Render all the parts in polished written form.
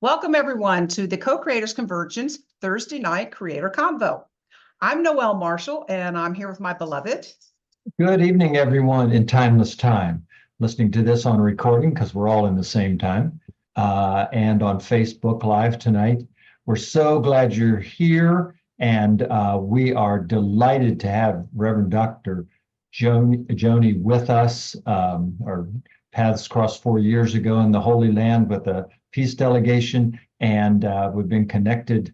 Welcome everyone to the Co-Creators Convergence Thursday Night Creator Convo. I'm Noel Marshall and I'm here with my beloved. Good evening, everyone in timeless time. Listening to this on recording because we're all in the same time and on Facebook Live tonight. We're so glad you're here, and we are delighted to have Reverend Dr. Joni with us. Our paths crossed 4 years ago in the Holy Land with a peace delegation, and we've been connected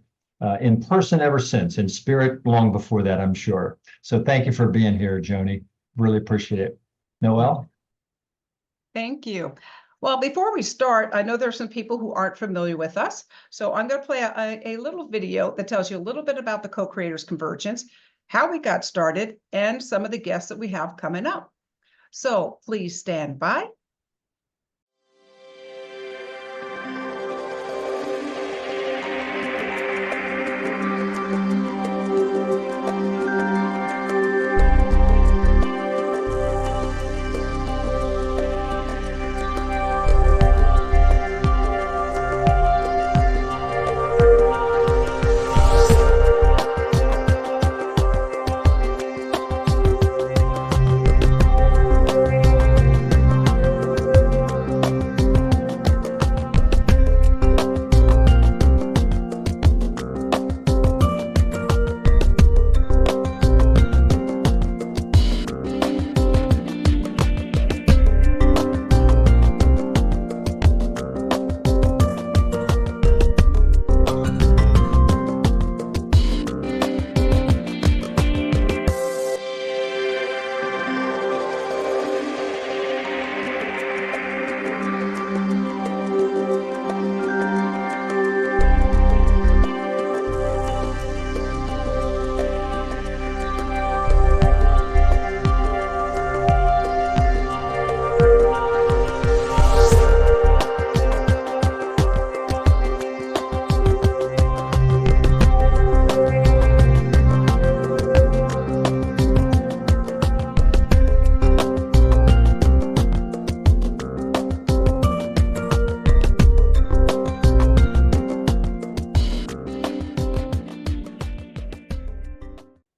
in person ever since, in spirit long before that, I'm sure. So thank you for being here, Joni. Really appreciate it. Noel? Thank you. Well, before we start, I know there's some people who aren't familiar with us. So I'm going to play a little video that tells you a little bit about the Co-Creators Convergence, how we got started, and some of the guests that we have coming up. So please stand by.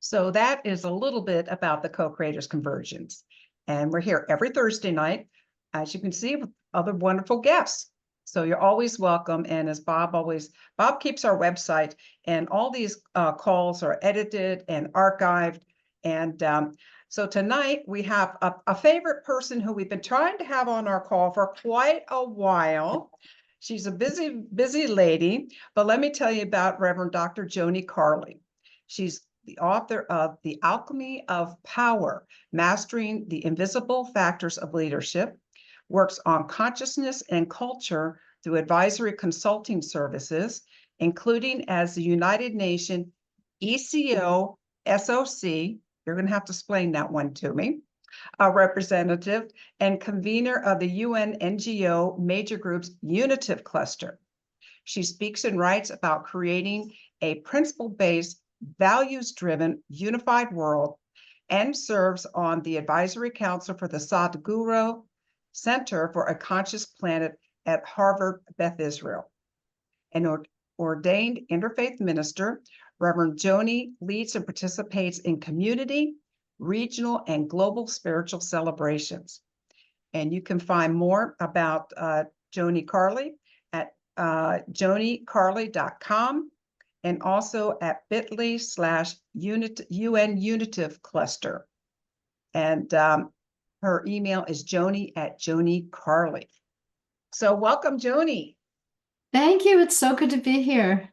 So that is a little bit about the Co-Creators Convergence. And we're here every Thursday night, as you can see, with other wonderful guests. So you're always welcome. And as Bob keeps our website, and all these calls are edited and archived. And so tonight we have a favorite person who we've been trying to have on our call for quite a while. She's a busy lady, but let me tell you about Reverend Dr. Joni Carley. She's the author of The Alchemy of Power, Mastering the Invisible Factors of Leadership, works on consciousness and culture through advisory consulting services, including as the United Nations ECOSOC, you're going to have to explain that one to me, a representative and convener of the UN NGO Major Group's Unitive cluster. She speaks and writes about creating a principle-based, values-driven, unified world, and serves on the Advisory Council for the Sadhguru Center for a Conscious Planet at Harvard Beth Israel. An ordained interfaith minister, Reverend Joni leads and participates in community, regional, and global spiritual celebrations. And you can find more about Joni Carley at jonicarley.com. and also at bit.ly/UN Unitive cluster. And her email is joni@Joni Carley. So welcome, Joni. Thank you. It's so good to be here.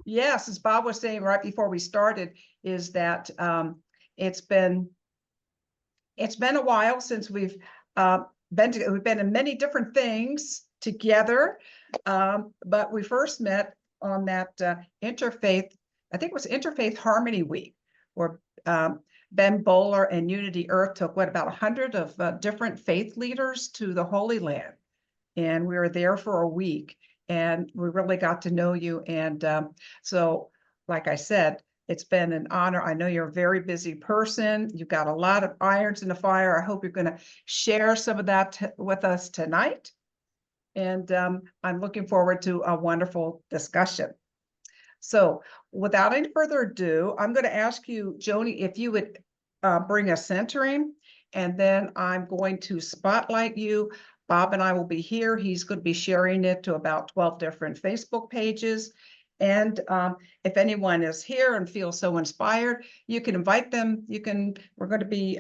Yes, as Bob was saying right before we started, is that it's been a while since we've been in many different things together, but we first met on that interfaith, I think it was Interfaith Harmony Week, where Ben Bowler and Unity Earth took about 100 of different faith leaders to the Holy Land. And we were there for a week, and we really got to know you. And so, like I said, it's been an honor. I know you're a very busy person. You've got a lot of irons in the fire. I hope you're going to share some of that with us tonight. And I'm looking forward to a wonderful discussion. So without any further ado, I'm going to ask you, Joni, if you would bring us centering, and then I'm going to spotlight you. Bob and I will be here. He's going to be sharing it to about 12 different Facebook pages. And if anyone is here and feels so inspired, you can invite them. We're going to be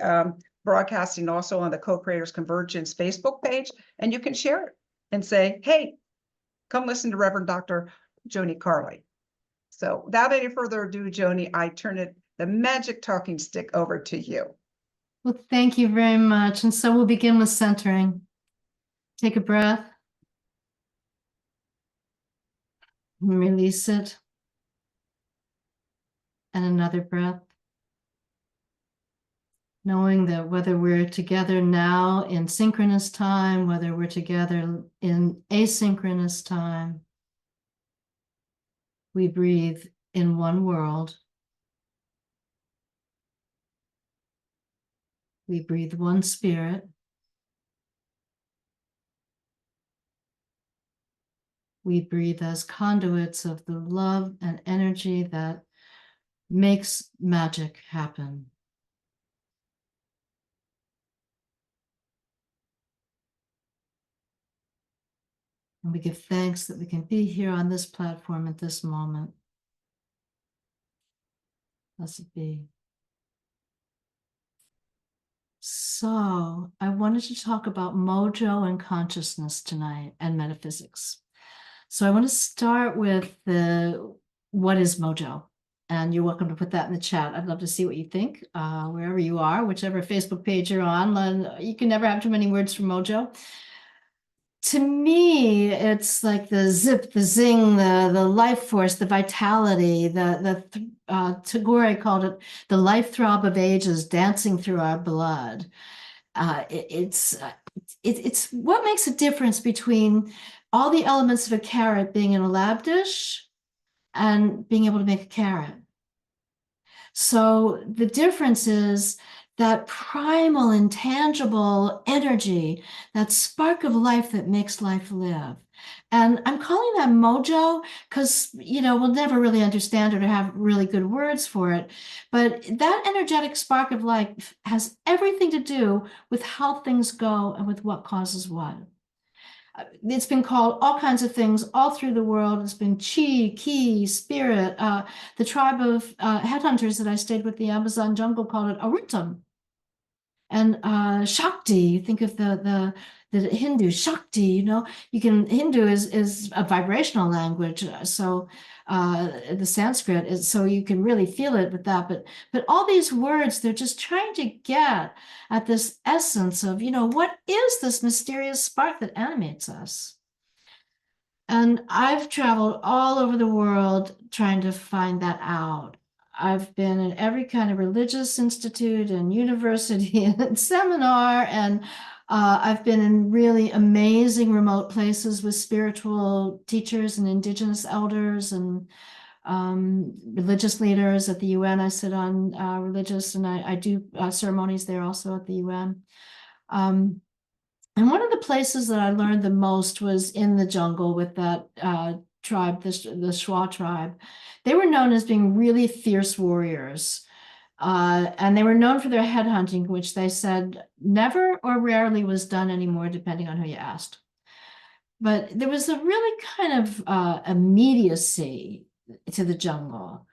broadcasting also on the Co-Creators Convergence Facebook page, and you can share it and say, hey, come listen to Reverend Dr. Joni Carley. So without any further ado, Joni, I turn the magic talking stick over to you. Well, thank you very much. And so we'll begin with centering. Take a breath. And release it. And another breath. Knowing that whether we're together now in synchronous time, whether we're together in asynchronous time, we breathe in one world. We breathe one spirit. We breathe as conduits of the love and energy that makes magic happen. And we give thanks that we can be here on this platform at this moment. Blessed be. So I wanted to talk about Mojo and consciousness tonight and metaphysics. So I want to start with what is Mojo? And you're welcome to put that in the chat. I'd love to see what you think, wherever you are, whichever Facebook page you're on. You can never have too many words for Mojo. To me, it's like the zip, the zing, the life force, the vitality, Tagore called it the life throb of ages dancing through our blood. It's what makes a difference between all the elements of a carrot being in a lab dish and being able to make a carrot. So the difference is that primal, intangible energy, that spark of life that makes life live. And I'm calling that Mojo because, we'll never really understand it or have really good words for it. But that energetic spark of life has everything to do with how things go and with what causes what. It's been called all kinds of things all through the world. It's been chi, ki, spirit. The tribe of headhunters that I stayed with the Amazon jungle called it Arutam. And Shakti, you think of the Hindu Shakti, Hindu is a vibrational language. So the Sanskrit is, so you can really feel it with that. But all these words, they're just trying to get at this essence of, what is this mysterious spark that animates us? And I've traveled all over the world trying to find that out. I've been in every kind of religious institute and university and seminar, and I've been in really amazing remote places with spiritual teachers and indigenous elders and religious leaders at the UN. I sit on religious, and I do ceremonies there also at the UN. And one of the places that I learned the most was in the jungle with that tribe, the Shwa tribe. They were known as being really fierce warriors. And they were known for their headhunting, which they said never or rarely was done anymore, depending on who you asked. But there was a really kind of immediacy to the jungle.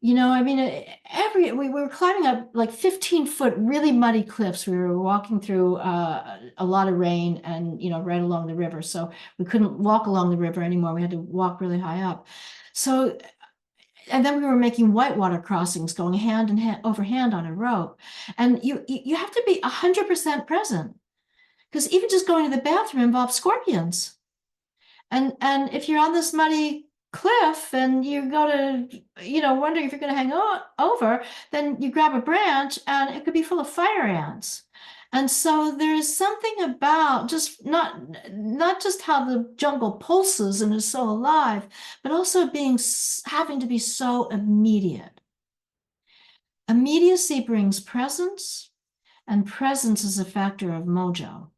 We were climbing up like 15-foot really muddy cliffs. We were walking through a lot of rain and, right along the river. So we couldn't walk along the river anymore. We had to walk really high up. So, and then we were making whitewater crossings, going hand in hand over hand on a rope. And you have to be 100% present, because even just going to the bathroom involves scorpions. And if you're on this muddy cliff and you go to, wonder if you're going to hang over, then you grab a branch and it could be full of fire ants. And so there's something about just not just how the jungle pulses and is so alive, but also having to be so immediate. Immediacy brings presence, and presence is a factor of Mojo.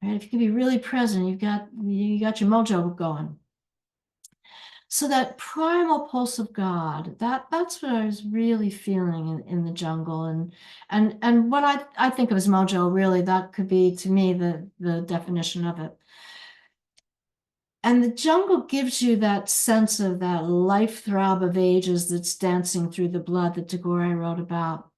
right? If you can be really present, you got your mojo going. So that primal pulse of God, that's what I was really feeling in the jungle. And what I think of as mojo, really, that could be to me the definition of it. And the jungle gives you that sense of that life throb of ages that's dancing through the blood that Tagore wrote about.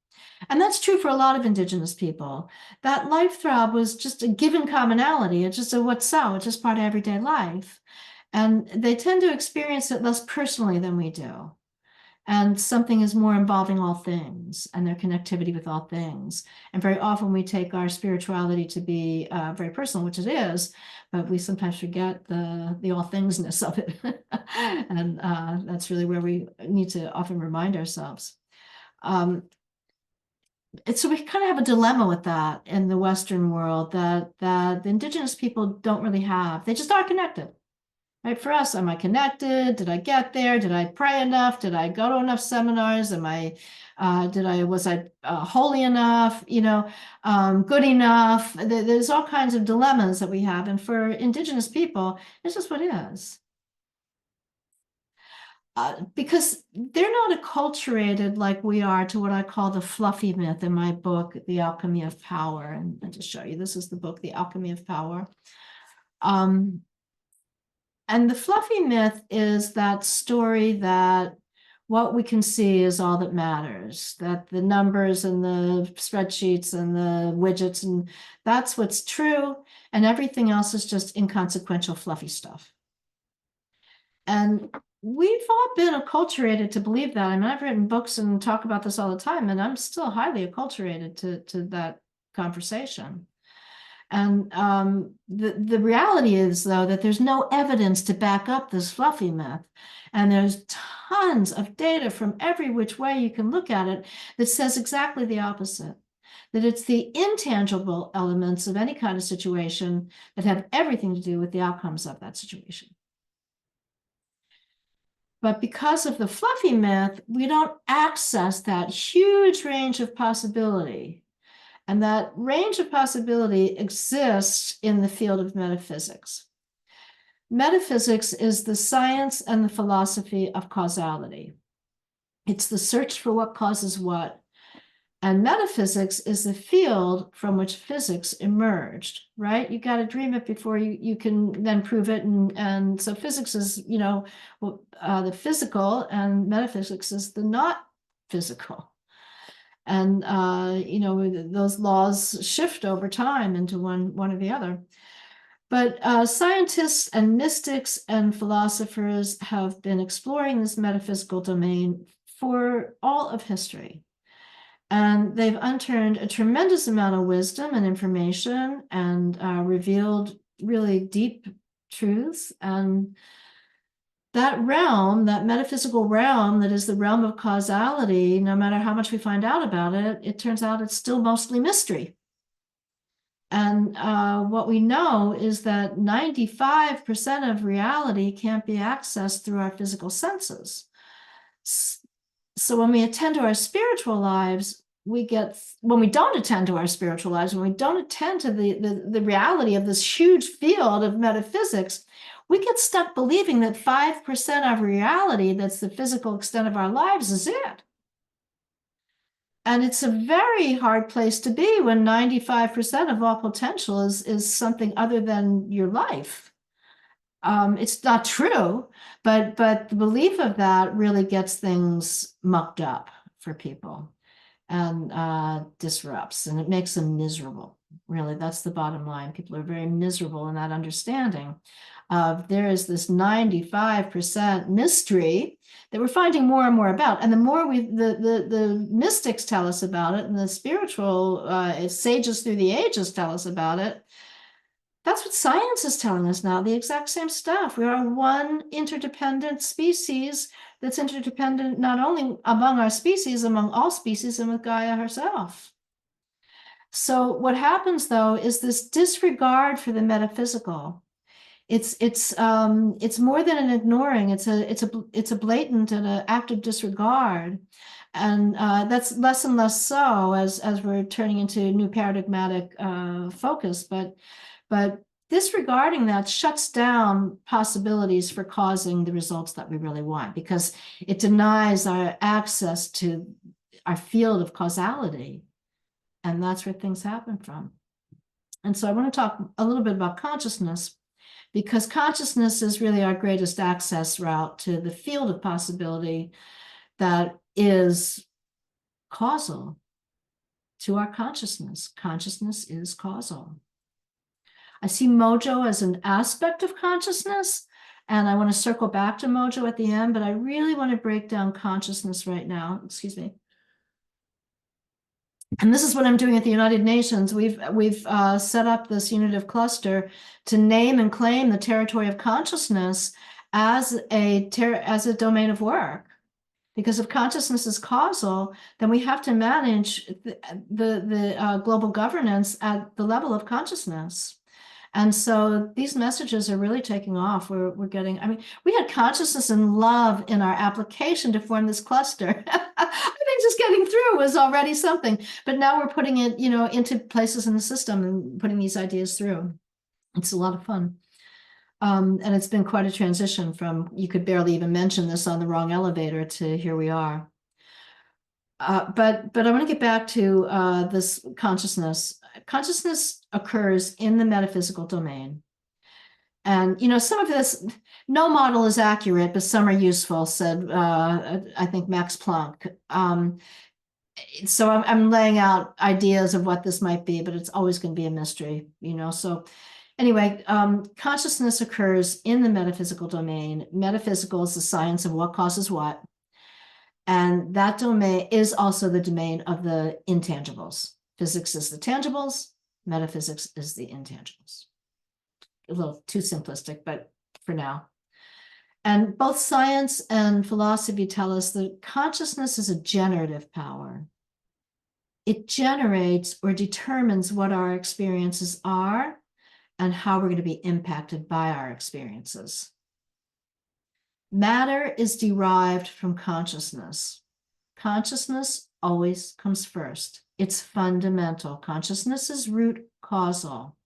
And that's true for a lot of Indigenous people. That life throb was just a given commonality. It's just a what's so, it's just part of everyday life. And they tend to experience it less personally than we do. And something is more involving all things and their connectivity with all things. And very often we take our spirituality to be very personal, which it is, but we sometimes forget the all thingsness of it. And that's really where we need to often remind ourselves. So we kind of have a dilemma with that in the Western world that the Indigenous people don't really have. They just are connected. Right? For us, am I connected? Did I get there? Did I pray enough? Did I go to enough seminars? Was I holy enough? Good enough? There's all kinds of dilemmas that we have. And for Indigenous people, it's just what it is. Because they're not acculturated like we are to what I call the fluffy myth in my book, The Alchemy of Power. And I'll just show you, this is the book, The Alchemy of Power. And the fluffy myth is that story that what we can see is all that matters, that the numbers and the spreadsheets and the widgets, and that's what's true, and everything else is just inconsequential, fluffy stuff. And we've all been acculturated to believe that. I mean, I've written books and talk about this all the time, and I'm still highly acculturated to that conversation. And the reality is, though, that there's no evidence to back up this fluffy myth. And there's tons of data from every which way you can look at it that says exactly the opposite. That it's the intangible elements of any kind of situation that have everything to do with the outcomes of that situation. But because of the fluffy myth, we don't access that huge range of possibility. And that range of possibility exists in the field of metaphysics. Metaphysics is the science and the philosophy of causality. It's the search for what causes what. And metaphysics is the field from which physics emerged, right? You got to dream it before you can then prove it. And so physics is, the physical, and metaphysics is the not physical. And, those laws shift over time into one or the other. But scientists and mystics and philosophers have been exploring this metaphysical domain for all of history. And they've unturned a tremendous amount of wisdom and information and revealed really deep truths. And that realm, that metaphysical realm that is the realm of causality, no matter how much we find out about it, it turns out it's still mostly mystery. And what we know is that 95% of reality can't be accessed through our physical senses. So when we attend to our spiritual lives, when we don't attend to our spiritual lives, when we don't attend to the reality of this huge field of metaphysics, we get stuck believing that 5% of reality, that's the physical extent of our lives, is it. And it's a very hard place to be when 95% of all potential is something other than your life. It's not true, but the belief of that really gets things mucked up for people and disrupts, and it makes them miserable. Really, that's the bottom line. People are very miserable in that understanding of there is this 95% mystery that we're finding more and more about. And the more the mystics tell us about it, and the spiritual sages through the ages tell us about it, that's what science is telling us now, the exact same stuff. We are one interdependent species that's interdependent not only among our species, among all species, and with Gaia herself. So what happens, though, is this disregard for the metaphysical. It's more than an ignoring. It's a blatant and an active disregard, and that's less and less so as we're turning into new paradigmatic focus. But But disregarding that shuts down possibilities for causing the results that we really want, because it denies our access to our field of causality. And that's where things happen from. And so I want to talk a little bit about consciousness, because consciousness is really our greatest access route to the field of possibility that is causal to our consciousness. Consciousness is causal. I see Mojo as an aspect of consciousness, and I want to circle back to Mojo at the end, but I really want to break down consciousness right now. Excuse me. And this is what I'm doing at the United Nations. We've set up this Unitive cluster to name and claim the territory of consciousness as a domain of work. Because if consciousness is causal, then we have to manage the global governance at the level of consciousness. And so these messages are really taking off. We're getting, I mean, we had consciousness and love in our application to form this cluster. I think just getting through was already something, but now we're putting it, into places in the system and putting these ideas through. It's a lot of fun. And it's been quite a transition from, you could barely even mention this on the wrong elevator to here we are. But I want to get back to this consciousness. Consciousness occurs in the metaphysical domain. And, some of this, no model is accurate, but some are useful, said, I think, Max Planck. So I'm laying out ideas of what this might be, but it's always going to be a mystery, So anyway, consciousness occurs in the metaphysical domain. Metaphysical is the science of what causes what. And that domain is also the domain of the intangibles. Physics is the tangibles, metaphysics is the intangibles. A little too simplistic, but for now. And both science and philosophy tell us that consciousness is a generative power. It generates or determines what our experiences are and how we're going to be impacted by our experiences. Matter is derived from consciousness. Consciousness always comes first. It's fundamental. Consciousness is root causal.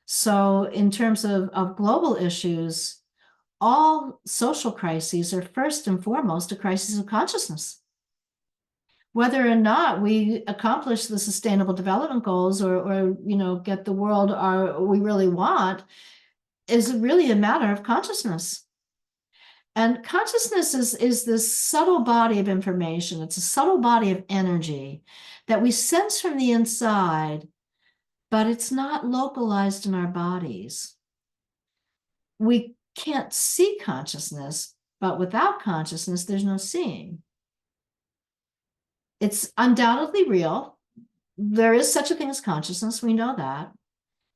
So in terms of global issues, all social crises are first and foremost a crisis of consciousness. Whether or not we accomplish the sustainable development goals or get the world we really want is really a matter of consciousness. And consciousness is this subtle body of information. It's a subtle body of energy that we sense from the inside, but it's not localized in our bodies. We can't see consciousness, but without consciousness, there's no seeing. It's undoubtedly real. There is such a thing as consciousness. We know that.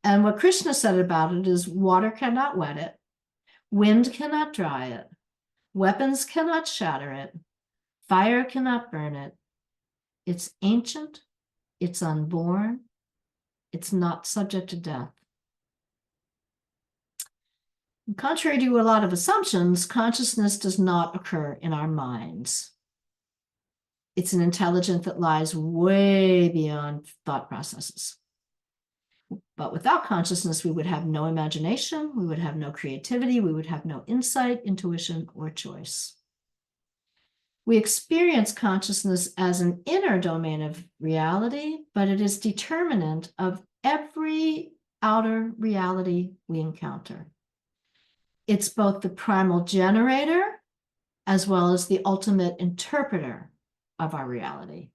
And what Krishna said about it is water cannot wet it. Wind cannot dry it. Weapons cannot shatter it. Fire cannot burn it. It's ancient. It's unborn. It's not subject to death. Contrary to a lot of assumptions, consciousness does not occur in our minds. It's an intelligence that lies way beyond thought processes. But without consciousness, we would have no imagination, we would have no creativity, we would have no insight, intuition, or choice. We experience consciousness as an inner domain of reality, but it is determinant of every outer reality we encounter. It's both the primal generator as well as the ultimate interpreter of our reality.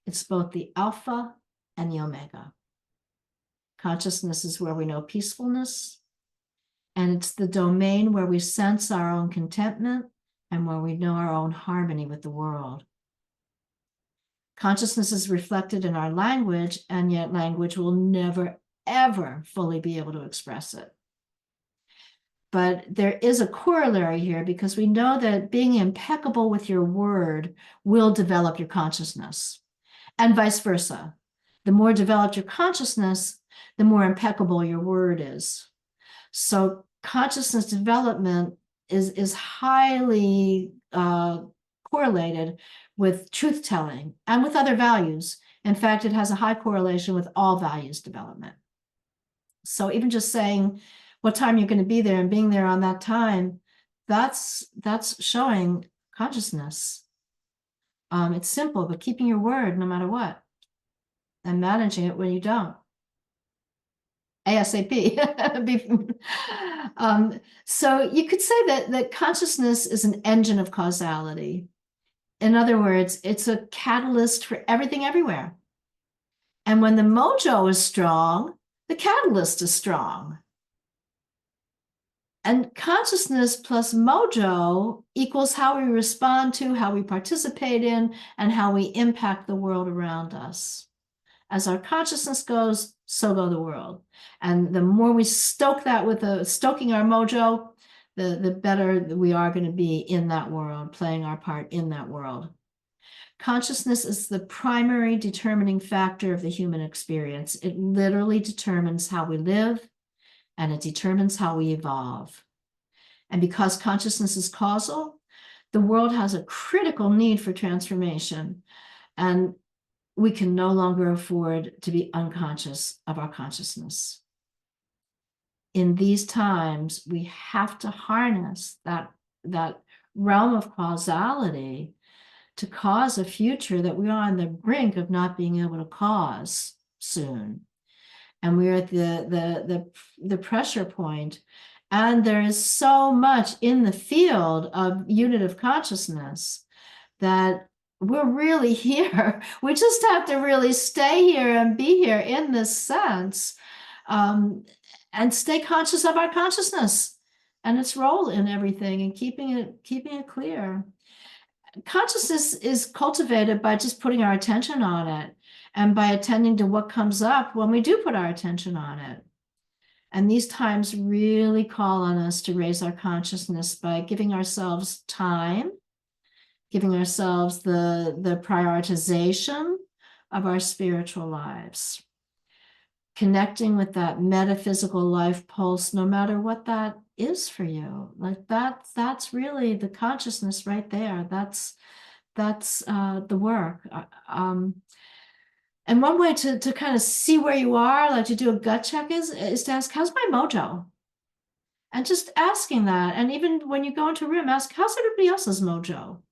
It's both the alpha and the omega. Consciousness is where we know peacefulness, and it's the domain where we sense our own contentment and where we know our own harmony with the world. Consciousness is reflected in our language, and yet language will never, ever fully be able to express it. But there is a corollary here, because we know that being impeccable with your word will develop your consciousness, and vice versa. The more developed your consciousness, the more impeccable your word is. So consciousness development is highly correlated with truth-telling and with other values. In fact, it has a high correlation with all values development. So even just saying what time you're going to be there and being there on that time, that's showing consciousness. It's simple, but keeping your word no matter what, and managing it when you don't. ASAP. So you could say that consciousness is an engine of causality. In other words, it's a catalyst for everything everywhere. And when the mojo is strong, the catalyst is strong. And consciousness plus mojo equals how we respond to, how we participate in, and how we impact the world around us. As our consciousness goes, so go the world. And the more we stoke that with stoking our mojo, the better we are going to be in that world, playing our part in that world. Consciousness is the primary determining factor of the human experience. It literally determines how we live, and it determines how we evolve. And because consciousness is causal, the world has a critical need for transformation. And we can no longer afford to be unconscious of our consciousness. In these times, we have to harness that realm of causality to cause a future that we are on the brink of not being able to cause soon. And we're at the pressure point. And there is so much in the field of unitive consciousness that we're really here. We just have to really stay here and be here in this sense, and stay conscious of our consciousness and its role in everything, and keeping it clear. Consciousness is cultivated by just putting our attention on it, and by attending to what comes up when we do put our attention on it. And these times really call on us to raise our consciousness by giving ourselves time, giving ourselves the prioritization of our spiritual lives, connecting with that metaphysical life pulse, no matter what that is for you. Like that's really the consciousness right there. That's the work. And one way to kind of see where you are, like to do a gut check, is to ask, how's my mojo? And just asking that. And even when you go into a room, ask, how's everybody else's mojo?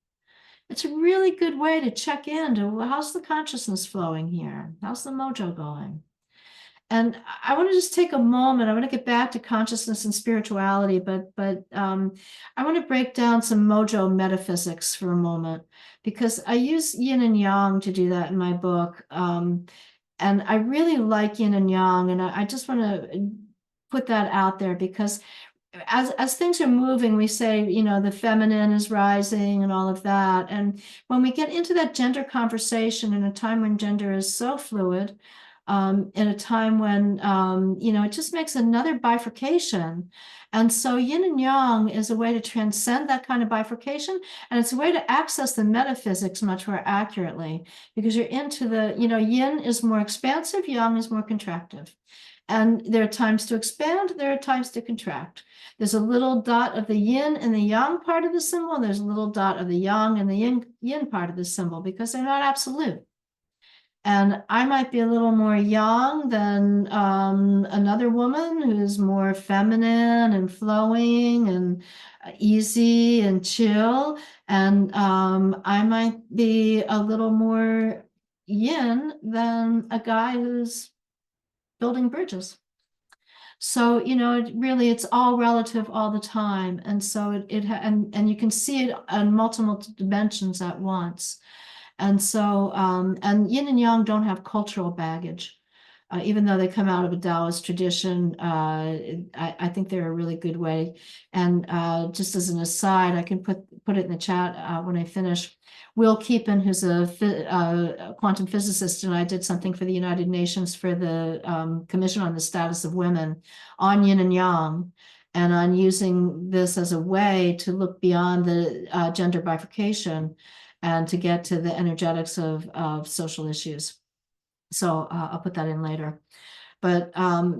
It's a really good way to check in to how's the consciousness flowing here? How's the mojo going? And I want to just take a moment. I want to get back to consciousness and spirituality, but I want to break down some mojo metaphysics for a moment, because I use yin and yang to do that in my book. And I really like yin and yang, and I just want to put that out there, because as things are moving, we say, the feminine is rising and all of that. And when we get into that gender conversation in a time when gender is so fluid, in a time when, it just makes another bifurcation. And so yin and yang is a way to transcend that kind of bifurcation. And it's a way to access the metaphysics much more accurately, because you're into yin is more expansive, yang is more contractive. And there are times to expand, there are times to contract. There's a little dot of the yin and the yang part of the symbol. There's a little dot of the yang and the yin part of the symbol, because they're not absolute. And I might be a little more yang than another woman who's more feminine and flowing and easy and chill. And I might be a little more yin than a guy who's building bridges. So, it's all relative all the time. And so and you can see it on multiple dimensions at once. And so, and yin and yang don't have cultural baggage, even though they come out of a Taoist tradition. I think they're a really good way. And just as an aside, I can put it in the chat when I finish. Will Keepin, who's a quantum physicist, and I did something for the United Nations for the Commission on the Status of Women on yin and yang, and on using this as a way to look beyond the gender bifurcation and to get to the energetics of social issues. So I'll put that in later. But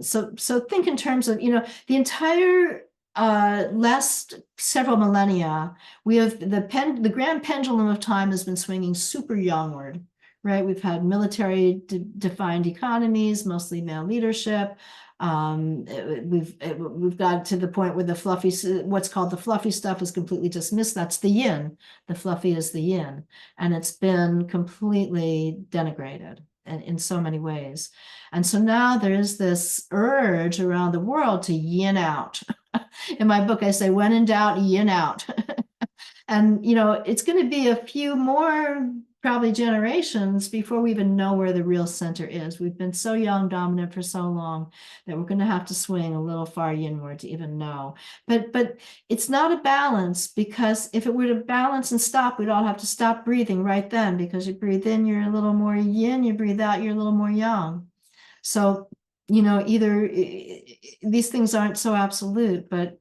so think in terms of, the entire last several millennia, we have the grand pendulum of time has been swinging super youngward, right? We've had military defined economies, mostly male leadership. We've got to the point where the fluffy, what's called the fluffy stuff, is completely dismissed. That's the yin. The fluffy is the yin, and it's been completely denigrated in so many ways. And so now there is this urge around the world to yin out. In my book, I say, when in doubt, yin out. And, it's going to be a few more probably generations before we even know where the real center is. We've been so yang dominant for so long that we're going to have to swing a little far inward to even know. But it's not a balance, because if it were to balance and stop, we'd all have to stop breathing right then, because you breathe in, you're a little more yin, you breathe out, you're a little more yang. So, either these things aren't so absolute, but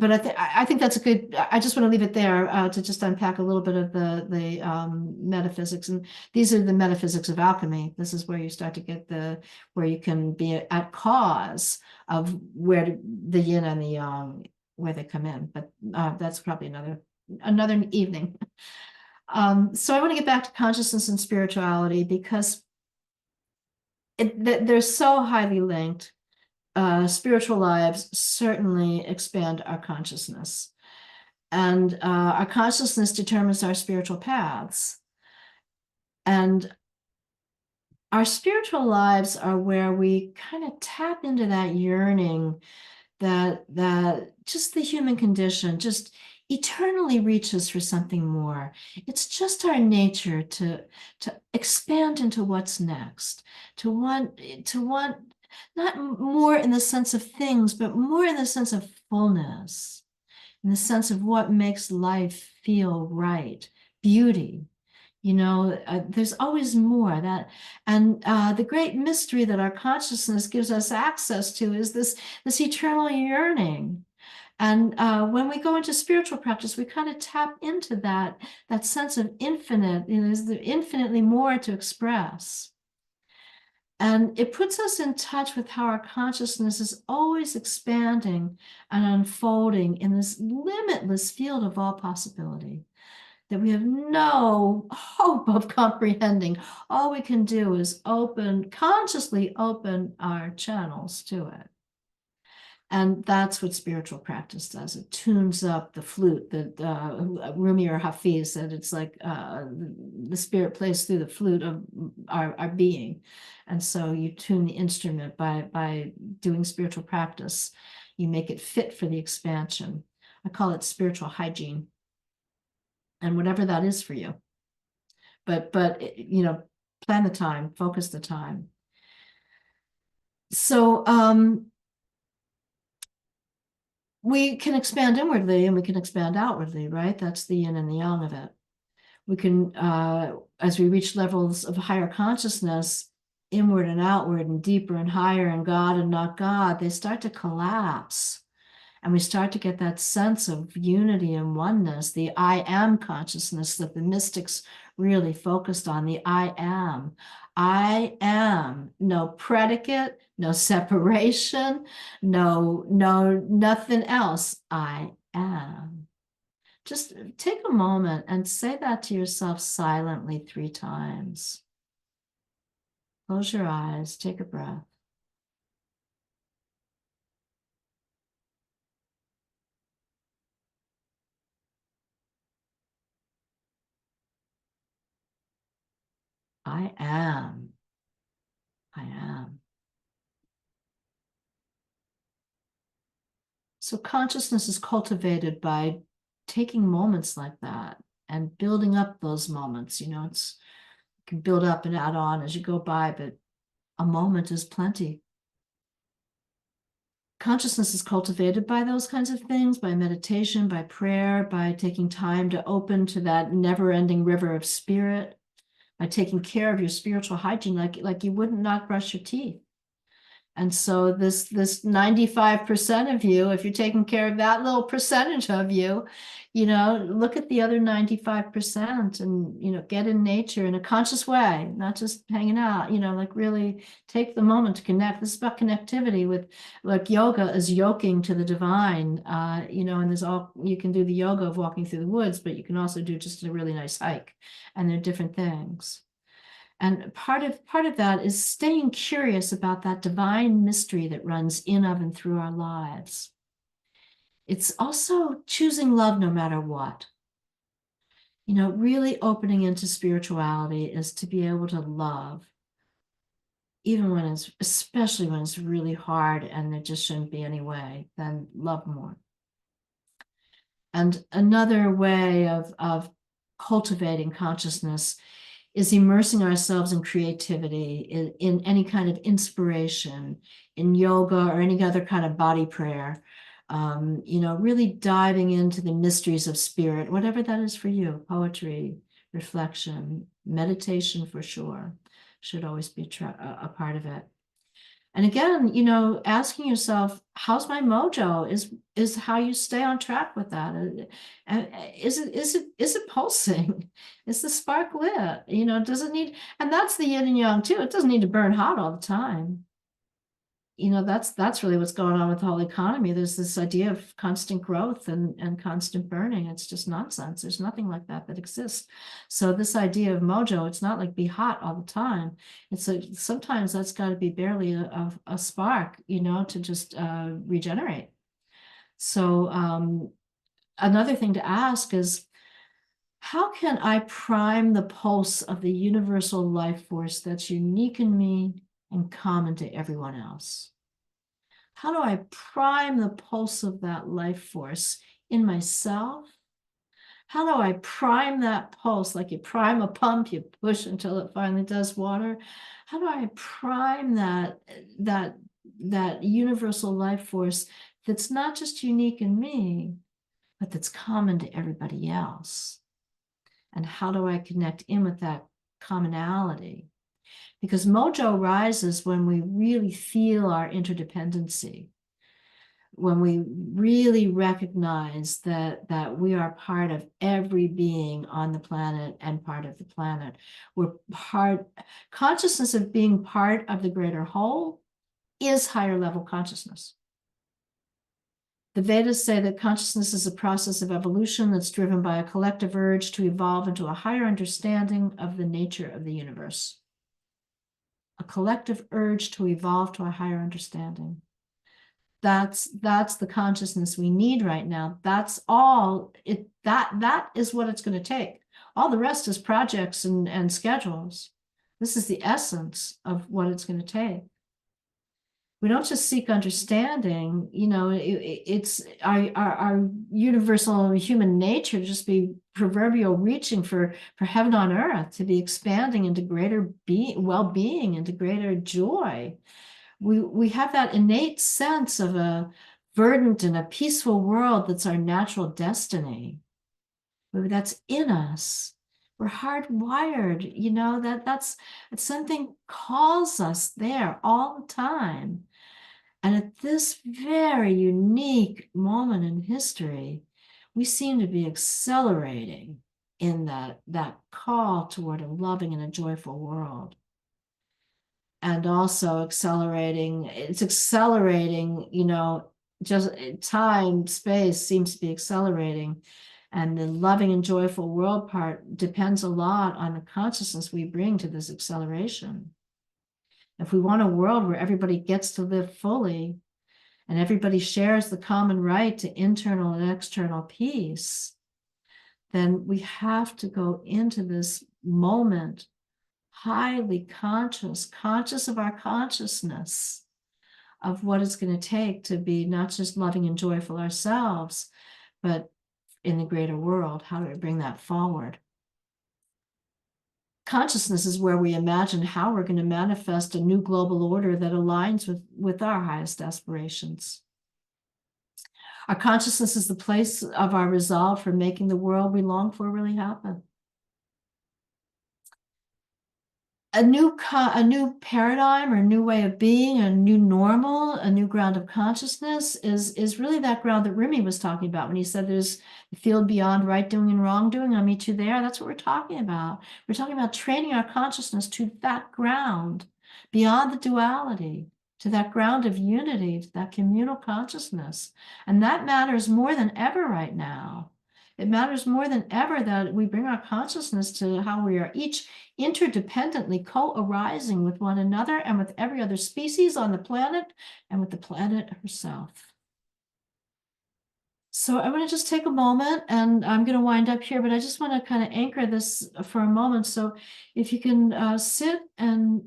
I think that's a good, I just want to leave it there to just unpack a little bit of the metaphysics. And these are the metaphysics of alchemy. This is where you start to get where you can be at cause of where the yin and the yang, where they come in. But that's probably another evening. So I want to get back to consciousness and spirituality, because they're so highly linked. Spiritual lives certainly expand our consciousness, and our consciousness determines our spiritual paths. And our spiritual lives are where we kind of tap into that yearning that just the human condition just eternally reaches for something more. It's just our nature to expand into what's next, to want not more in the sense of things, but more in the sense of fullness, in the sense of what makes life feel right, beauty. There's always more. The great mystery that our consciousness gives us access to is this eternal yearning. And when we go into spiritual practice, we kind of tap into that sense of infinite. There's infinitely more to express. And it puts us in touch with how our consciousness is always expanding and unfolding in this limitless field of all possibility that we have no hope of comprehending. All we can do is consciously open our channels to it. And that's what spiritual practice does. It tunes up the flute that Rumi or Hafiz said. It's like the spirit plays through the flute of our being. And so you tune the instrument by doing spiritual practice. You make it fit for the expansion. I call it spiritual hygiene. And whatever that is for you. But plan the time, focus the time. So we can expand inwardly and we can expand outwardly, right? That's the yin and the yang of it. We can, as we reach levels of higher consciousness, inward and outward and deeper and higher and God and not God, they start to collapse. And we start to get that sense of unity and oneness, the I am consciousness that the mystics really focused on, the I am. I am, no predicate, no separation, no nothing else. I am. Just take a moment and say that to yourself silently 3 times. Close your eyes, take a breath. I am. I am. So consciousness is cultivated by taking moments like that and building up those moments. You can build up and add on as you go by, but a moment is plenty. Consciousness is cultivated by those kinds of things, by meditation, by prayer, by taking time to open to that never-ending river of spirit, by taking care of your spiritual hygiene like you wouldn't not brush your teeth. And so this 95% of you, if you're taking care of that little percentage of you, look at the other 95% and, get in nature in a conscious way, not just hanging out, like really take the moment to connect. This is about connectivity with, like yoga is yoking to the divine, and you can do the yoga of walking through the woods, but you can also do just a really nice hike, and they're different things. And part of that is staying curious about that divine mystery that runs in, of, and through our lives. It's also choosing love no matter what. You know, really opening into spirituality is to be able to love, even when it's, especially when it's really hard and there just shouldn't be any way, then love more. And another way of cultivating consciousness is immersing ourselves in creativity, in any kind of inspiration, in yoga or any other kind of body prayer. You know, really diving into the mysteries of spirit, whatever that is for you, poetry, reflection, meditation for sure, should always be a part of it. And again, you know, asking yourself, how's my mojo is how you stay on track with that. And is it pulsing? Is the spark lit? You know, does it need, and that's the yin and yang too. It doesn't need to burn hot all the time. You know, that's really what's going on with the whole economy. There's this idea of constant growth and constant burning. It's just nonsense. There's nothing like that exists. So this idea of mojo, it's not like be hot all the time. It's sometimes that's got to be barely a spark, you know, to just regenerate. So another thing to ask is, how can I prime the pulse of the universal life force that's unique in me and common to everyone else? How do I prime the pulse of that life force in myself? How do I prime that pulse? Like you prime a pump, you push until it finally does water. How do I prime that universal life force that's not just unique in me, but that's common to everybody else? And how do I connect in with that commonality? Because mojo rises when we really feel our interdependency, when we really recognize that we are part of every being on the planet and part of the planet. We're consciousness of being part of the greater whole is higher level consciousness. The Vedas say that consciousness is a process of evolution that's driven by a collective urge to evolve into a higher understanding of the nature of the universe. A collective urge to evolve to a higher understanding. That's the consciousness we need right now. That's all it, that is what it's going to take. All the rest is projects and schedules. This is the essence of what it's going to take. We don't just seek understanding, you know, it's our universal human nature to just be proverbial reaching for heaven on earth, to be expanding into greater well-being, into greater joy. We have that innate sense of a verdant and a peaceful world that's our natural destiny. Maybe that's in us. We're hardwired, you know, that's something calls us there all the time. And at this very unique moment in history, we seem to be accelerating in that call toward a loving and a joyful world. And also it's accelerating, you know, just time, space seems to be accelerating. And the loving and joyful world part depends a lot on the consciousness we bring to this acceleration. If we want a world where everybody gets to live fully and everybody shares the common right to internal and external peace, then we have to go into this moment highly conscious of our consciousness, of what it's going to take to be not just loving and joyful ourselves, but in the greater world. How do we bring that forward? Consciousness is where we imagine how we're going to manifest a new global order that aligns with our highest aspirations. Our consciousness is the place of our resolve for making the world we long for really happen. A new paradigm or a new way of being, a new normal, a new ground of consciousness is really that ground that Rumi was talking about when he said there's the field beyond right doing and wrong doing. I'll meet you there. That's what we're talking about. We're talking about training our consciousness to that ground, beyond the duality, to that ground of unity, to that communal consciousness. And that matters more than ever right now, It matters more than ever that we bring our consciousness to how we are each interdependently co-arising with one another and with every other species on the planet and with the planet herself. So I want to just take a moment, and I'm going to wind up here, but I just want to kind of anchor this for a moment. So if you can sit and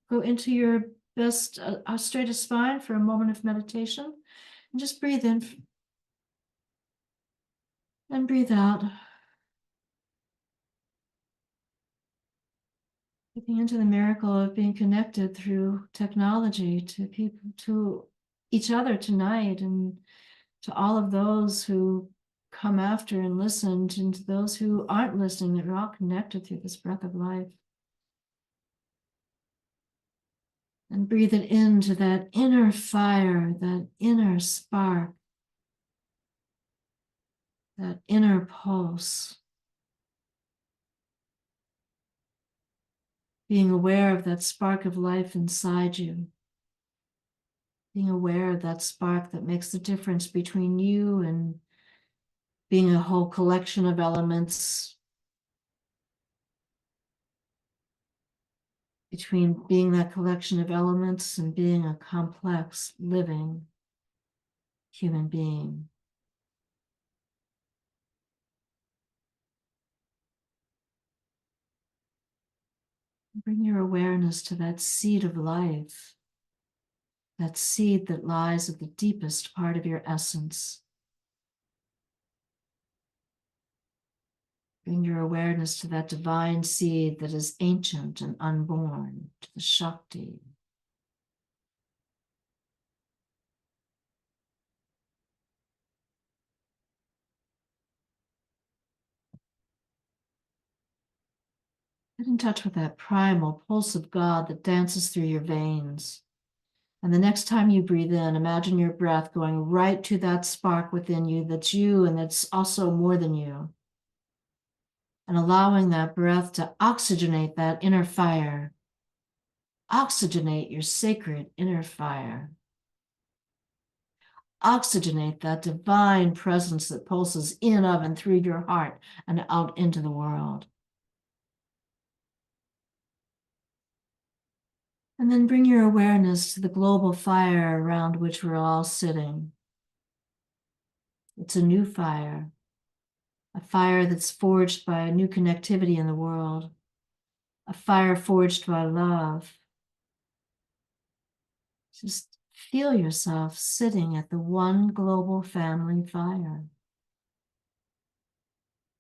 go into your best straightest spine for a moment of meditation, and just breathe in and breathe out. Looking into the miracle of being connected through technology to people, to each other tonight, and to all of those who come after and listened, and to those who aren't listening, that we're all connected through this breath of life. And breathe it into that inner fire, that inner spark, that inner pulse. Being aware of that spark of life inside you. Being aware of that spark that makes the difference between you and being a whole collection of elements. Between being that collection of elements and being a complex, living human being. Bring your awareness to that seed of life, that seed that lies at the deepest part of your essence. Bring your awareness to that divine seed that is ancient and unborn, to the Shakti. Get in touch with that primal pulse of God that dances through your veins. And the next time you breathe in, imagine your breath going right to that spark within you that's you and that's also more than you. And allowing that breath to oxygenate that inner fire. Oxygenate your sacred inner fire. Oxygenate that divine presence that pulses in of and through your heart and out into the world. And then bring your awareness to the global fire around which we're all sitting. It's a new fire, a fire that's forged by a new connectivity in the world, a fire forged by love. Just feel yourself sitting at the one global family fire.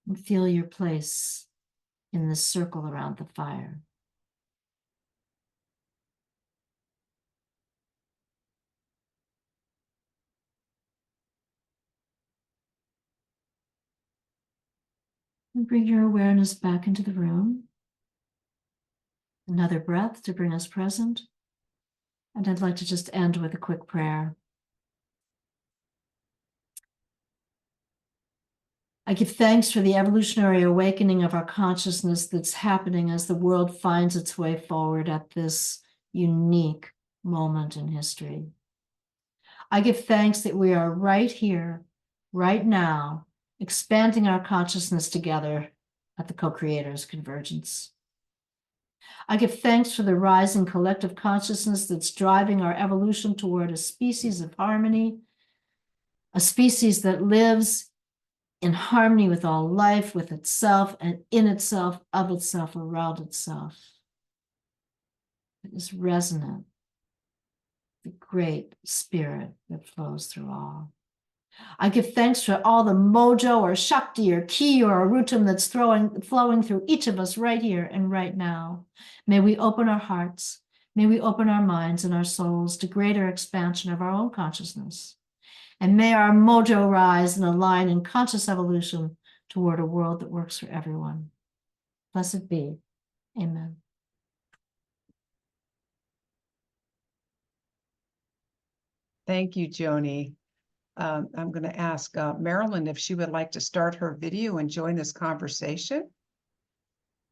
And feel your place in the circle around the fire. And bring your awareness back into the room. Another breath to bring us present. And I'd like to just end with a quick prayer. I give thanks for the evolutionary awakening of our consciousness that's happening as the world finds its way forward at this unique moment in history. I give thanks that we are right here, right now, expanding our consciousness together at the co-creators convergence. I give thanks for the rising collective consciousness that's driving our evolution toward a species of harmony, a species that lives in harmony with all life, with itself and in itself, of itself, around itself. It is resonant, the great spirit that flows through all. I give thanks for all the mojo or shakti or ki or arutam that's flowing through each of us right here and right now. May we open our hearts. May we open our minds and our souls to greater expansion of our own consciousness. And may our mojo rise and align in conscious evolution toward a world that works for everyone. Blessed be. Amen. Thank you, Joni. I'm going to ask Marilyn if she would like to start her video and join this conversation.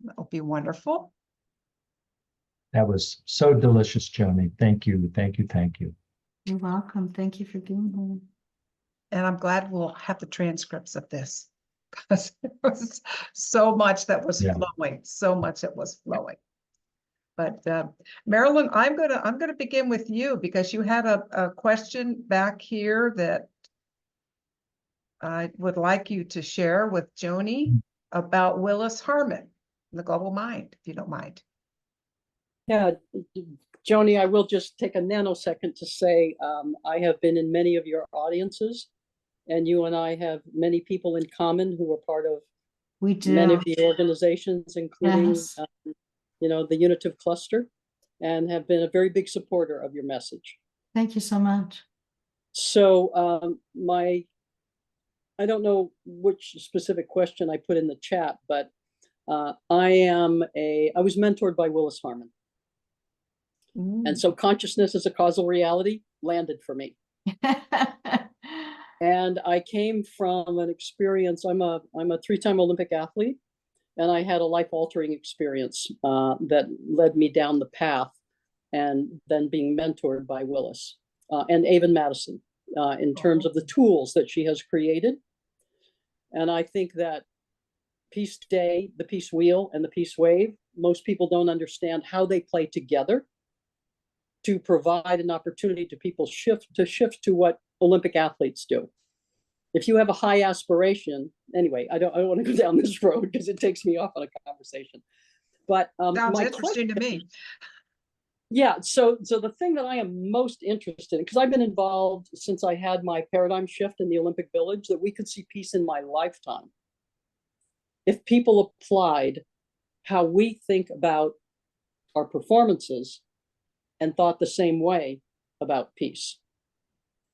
That would be wonderful. That was so delicious, Joni. Thank you, thank you, thank you. You're welcome. Thank you for being here. And I'm glad we'll have the transcripts of this. because there was so much that was Yeah. flowing, so much that was flowing. But Marilyn, I'm gonna begin with you because you had a question back here that I would like you to share with Joni about Willis Harman, the global mind, if you don't mind. Yeah, Joni, I will just take a nanosecond to say I have been in many of your audiences, and you and I have many people in common who are part of We do. many of the organizations, including Yes. The Unitive cluster, and have been a very big supporter of your message. Thank you so much. So I don't know which specific question I put in the chat, but I was mentored by Willis Harman. And so consciousness as a causal reality landed for me. And I came from an experience, I'm a 3-time Olympic athlete, and I had a life-altering experience that led me down the path, and then being mentored by Willis and Avon Madison in terms of the tools that she has created. And I think that Peace Day, the Peace Wheel, and the Peace Wave, most people don't understand how they play together to provide an opportunity to people shift to what Olympic athletes do. If you have a high aspiration, anyway, I don't want to go down this road because it takes me off on a conversation. But Sounds interesting to me. Yeah, so the thing that I am most interested in, because I've been involved since I had my paradigm shift in the Olympic Village, that we could see peace in my lifetime. If people applied how we think about our performances and thought the same way about peace.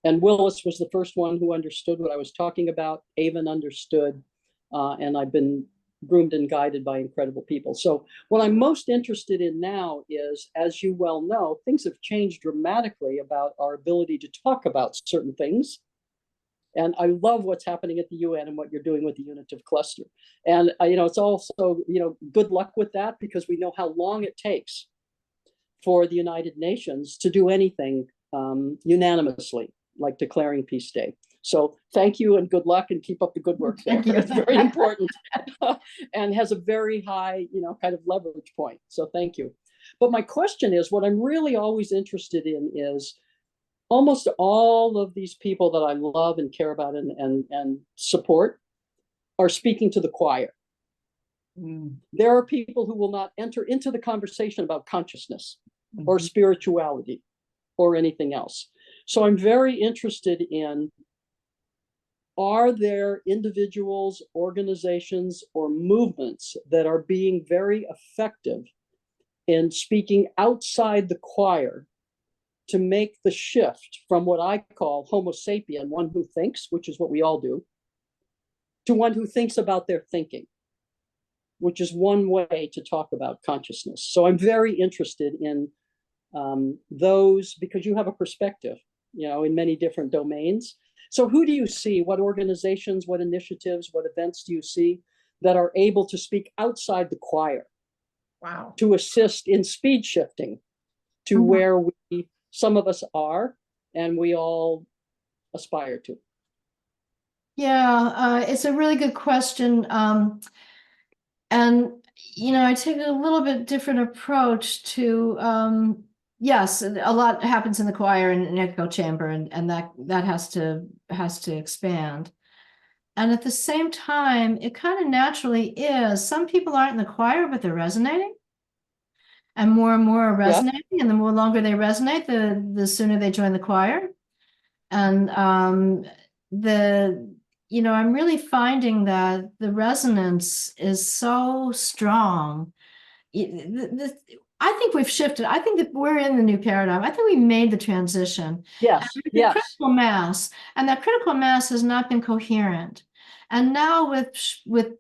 And Willis was the first one who understood what I was talking about. Avon understood, and I've been groomed and guided by incredible people. So what I'm most interested in now is, as you well know, things have changed dramatically about our ability to talk about certain things. And I love what's happening at the UN and what you're doing with the Unitive cluster. And it's also, good luck with that, because we know how long it takes for the United Nations to do anything unanimously, like declaring Peace Day. So thank you and good luck, and keep up the good work there. It's very important and has a very high, kind of leverage point. So thank you. But my question is, what I'm really always interested in is almost all of these people that I love and care about and support are speaking to the choir. There are people who will not enter into the conversation about consciousness or spirituality or anything else. So I'm very interested in, are there individuals, organizations, or movements that are being very effective in speaking outside the choir to make the shift from what I call Homo sapien, one who thinks, which is what we all do, to one who thinks about their thinking, which is one way to talk about consciousness. So I'm very interested in those, because you have a perspective, in many different domains. So who do you see? What organizations, what initiatives, what events do you see that are able to speak outside the choir? Wow. To assist in speed shifting to where some of us are, and we all aspire to? Yeah, it's a really good question. And, I take a little bit different approach to, yes, a lot happens in the choir and echo chamber, and that has to expand. And at the same time, it kind of naturally is. Some people aren't in the choir, but they're resonating. And more are resonating. Yeah. And the more longer they resonate, the sooner they join the choir. And I'm really finding that the resonance is so strong. I think we've shifted. I think that we're in the new paradigm. I think we made the transition. Yes. Yes. Critical mass, and that critical mass has not been coherent. And now with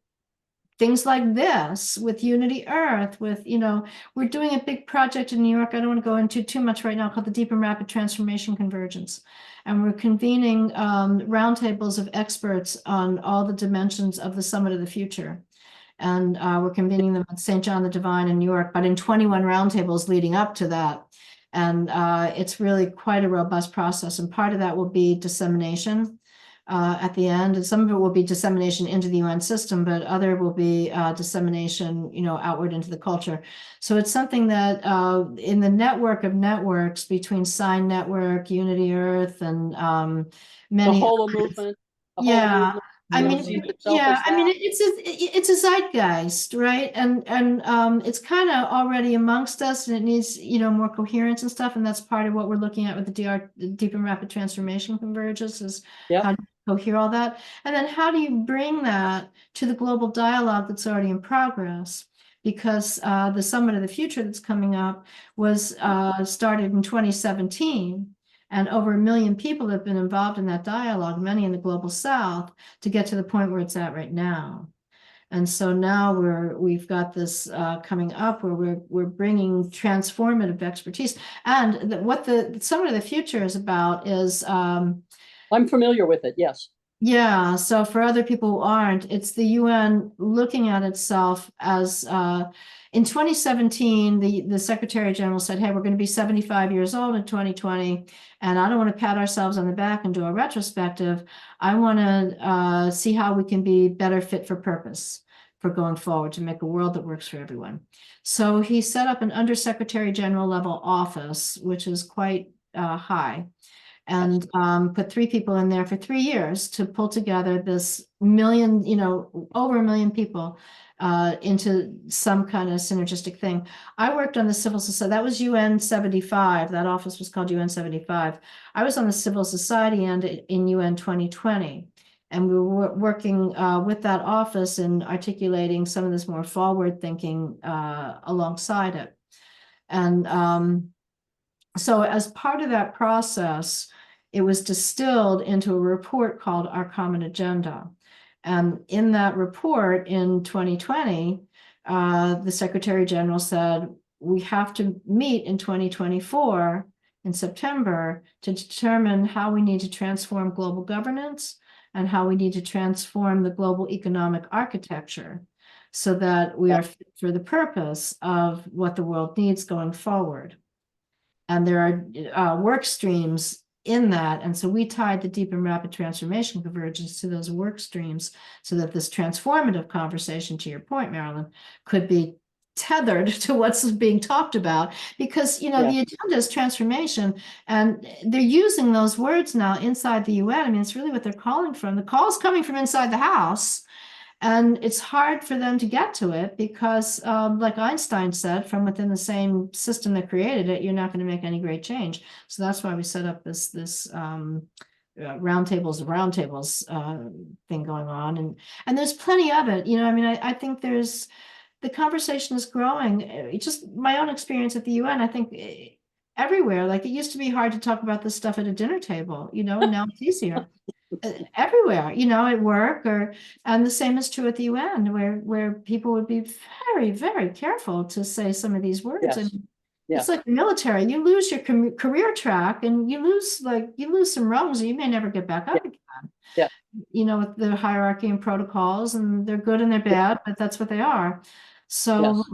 things like this, with Unity Earth, with, we're doing a big project in New York. I don't want to go into too much right now, called the Deep and Rapid Transformation Convergence. And we're convening roundtables of experts on all the dimensions of the Summit of the Future. And we're convening them at St. John the Divine in New York, but in 21 roundtables leading up to that. And it's really quite a robust process. And part of that will be dissemination. at the end, and some of it will be dissemination into the UN system, but other will be dissemination, outward into the culture. So it's something that in the network of networks between Sign Network, Unity Earth, and The many Holo others. movement. the Holo Yeah, movement, I mean, sees itself as that. it's a zeitgeist, right? And it's kind of already amongst us, and it needs more coherence and stuff. And that's part of what we're looking at with the deep and rapid transformation convergence is Yeah. how do you cohere all that, and then how do you bring that to the global dialogue that's already in progress? Because the Summit of the Future that's coming up was started in 2017. And over 1 million people have been involved in that dialogue, many in the global south, to get to the point where it's at right now. And so now we've got this coming up where we're bringing transformative expertise. And what the Summit of the Future is about is I'm familiar with it, yes. yeah, so for other people who aren't, it's the UN looking at itself as in 2017, the Secretary General said, hey, we're going to be 75 years old in 2020, and I don't want to pat ourselves on the back and do a retrospective. I want to see how we can be better fit for purpose for going forward to make a world that works for everyone. So he set up an Undersecretary General level office, which is quite high, and put 3 people in there for 3 years to pull together this million, over 1 million people into some kind of synergistic thing. I worked on the civil society, that was UN 75, that office was called UN 75. I was on the civil society end in UN 2020. And we were working with that office and articulating some of this more forward thinking alongside it. And so as part of that process, it was distilled into a report called Our Common Agenda. And in that report in 2020, the Secretary General said, we have to meet in 2024 in September to determine how we need to transform global governance and how we need to transform the global economic architecture so that we are fit for the purpose of what the world needs going forward. And there are work streams in that. And so we tied the deep and rapid transformation convergence to those work streams so that this transformative conversation, to your point, Marilyn, could be tethered to what's being talked about, because the agenda is transformation, and they're using those words now inside the UN. I mean, it's really what they're calling from. The call is coming from inside the house, and it's hard for them to get to it because, like Einstein said, from within the same system that created it, you're not going to make any great change. So that's why we set up this roundtables thing going on, and there's plenty of it. I think the conversation is growing. It's just my own experience at the UN. I think everywhere, like it used to be hard to talk about this stuff at a dinner table, and now it's easier. Everywhere, at work, and the same is true at the UN, where people would be very, very careful to say some of these words. Yes. And it's like the military. You lose your career track, and you lose some rungs, and you may never get back up again. Yeah. With the hierarchy and protocols, and they're good and they're bad, but that's what they are. So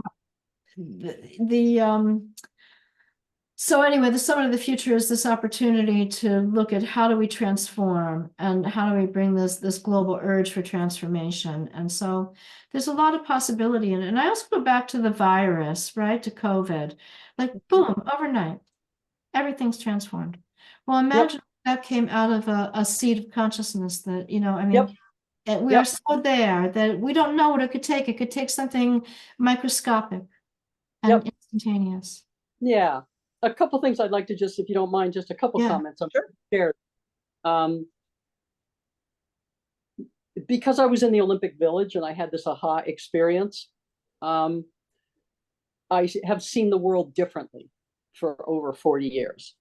So anyway, the Summit of the Future is this opportunity to look at how do we transform and how do we bring this global urge for transformation. And so there's a lot of possibility in it. And I also go back to the virus, right, to COVID, like boom, overnight, everything's transformed. Well, imagine that came out of a seed of consciousness that, we are so there that we don't know what it could take. It could take something microscopic and instantaneous. Yeah. A couple things I'd like to just, if you don't mind, just a couple comments I'm shared. Because I was in the Olympic Village and I had this aha experience, I have seen the world differently for over 40 years.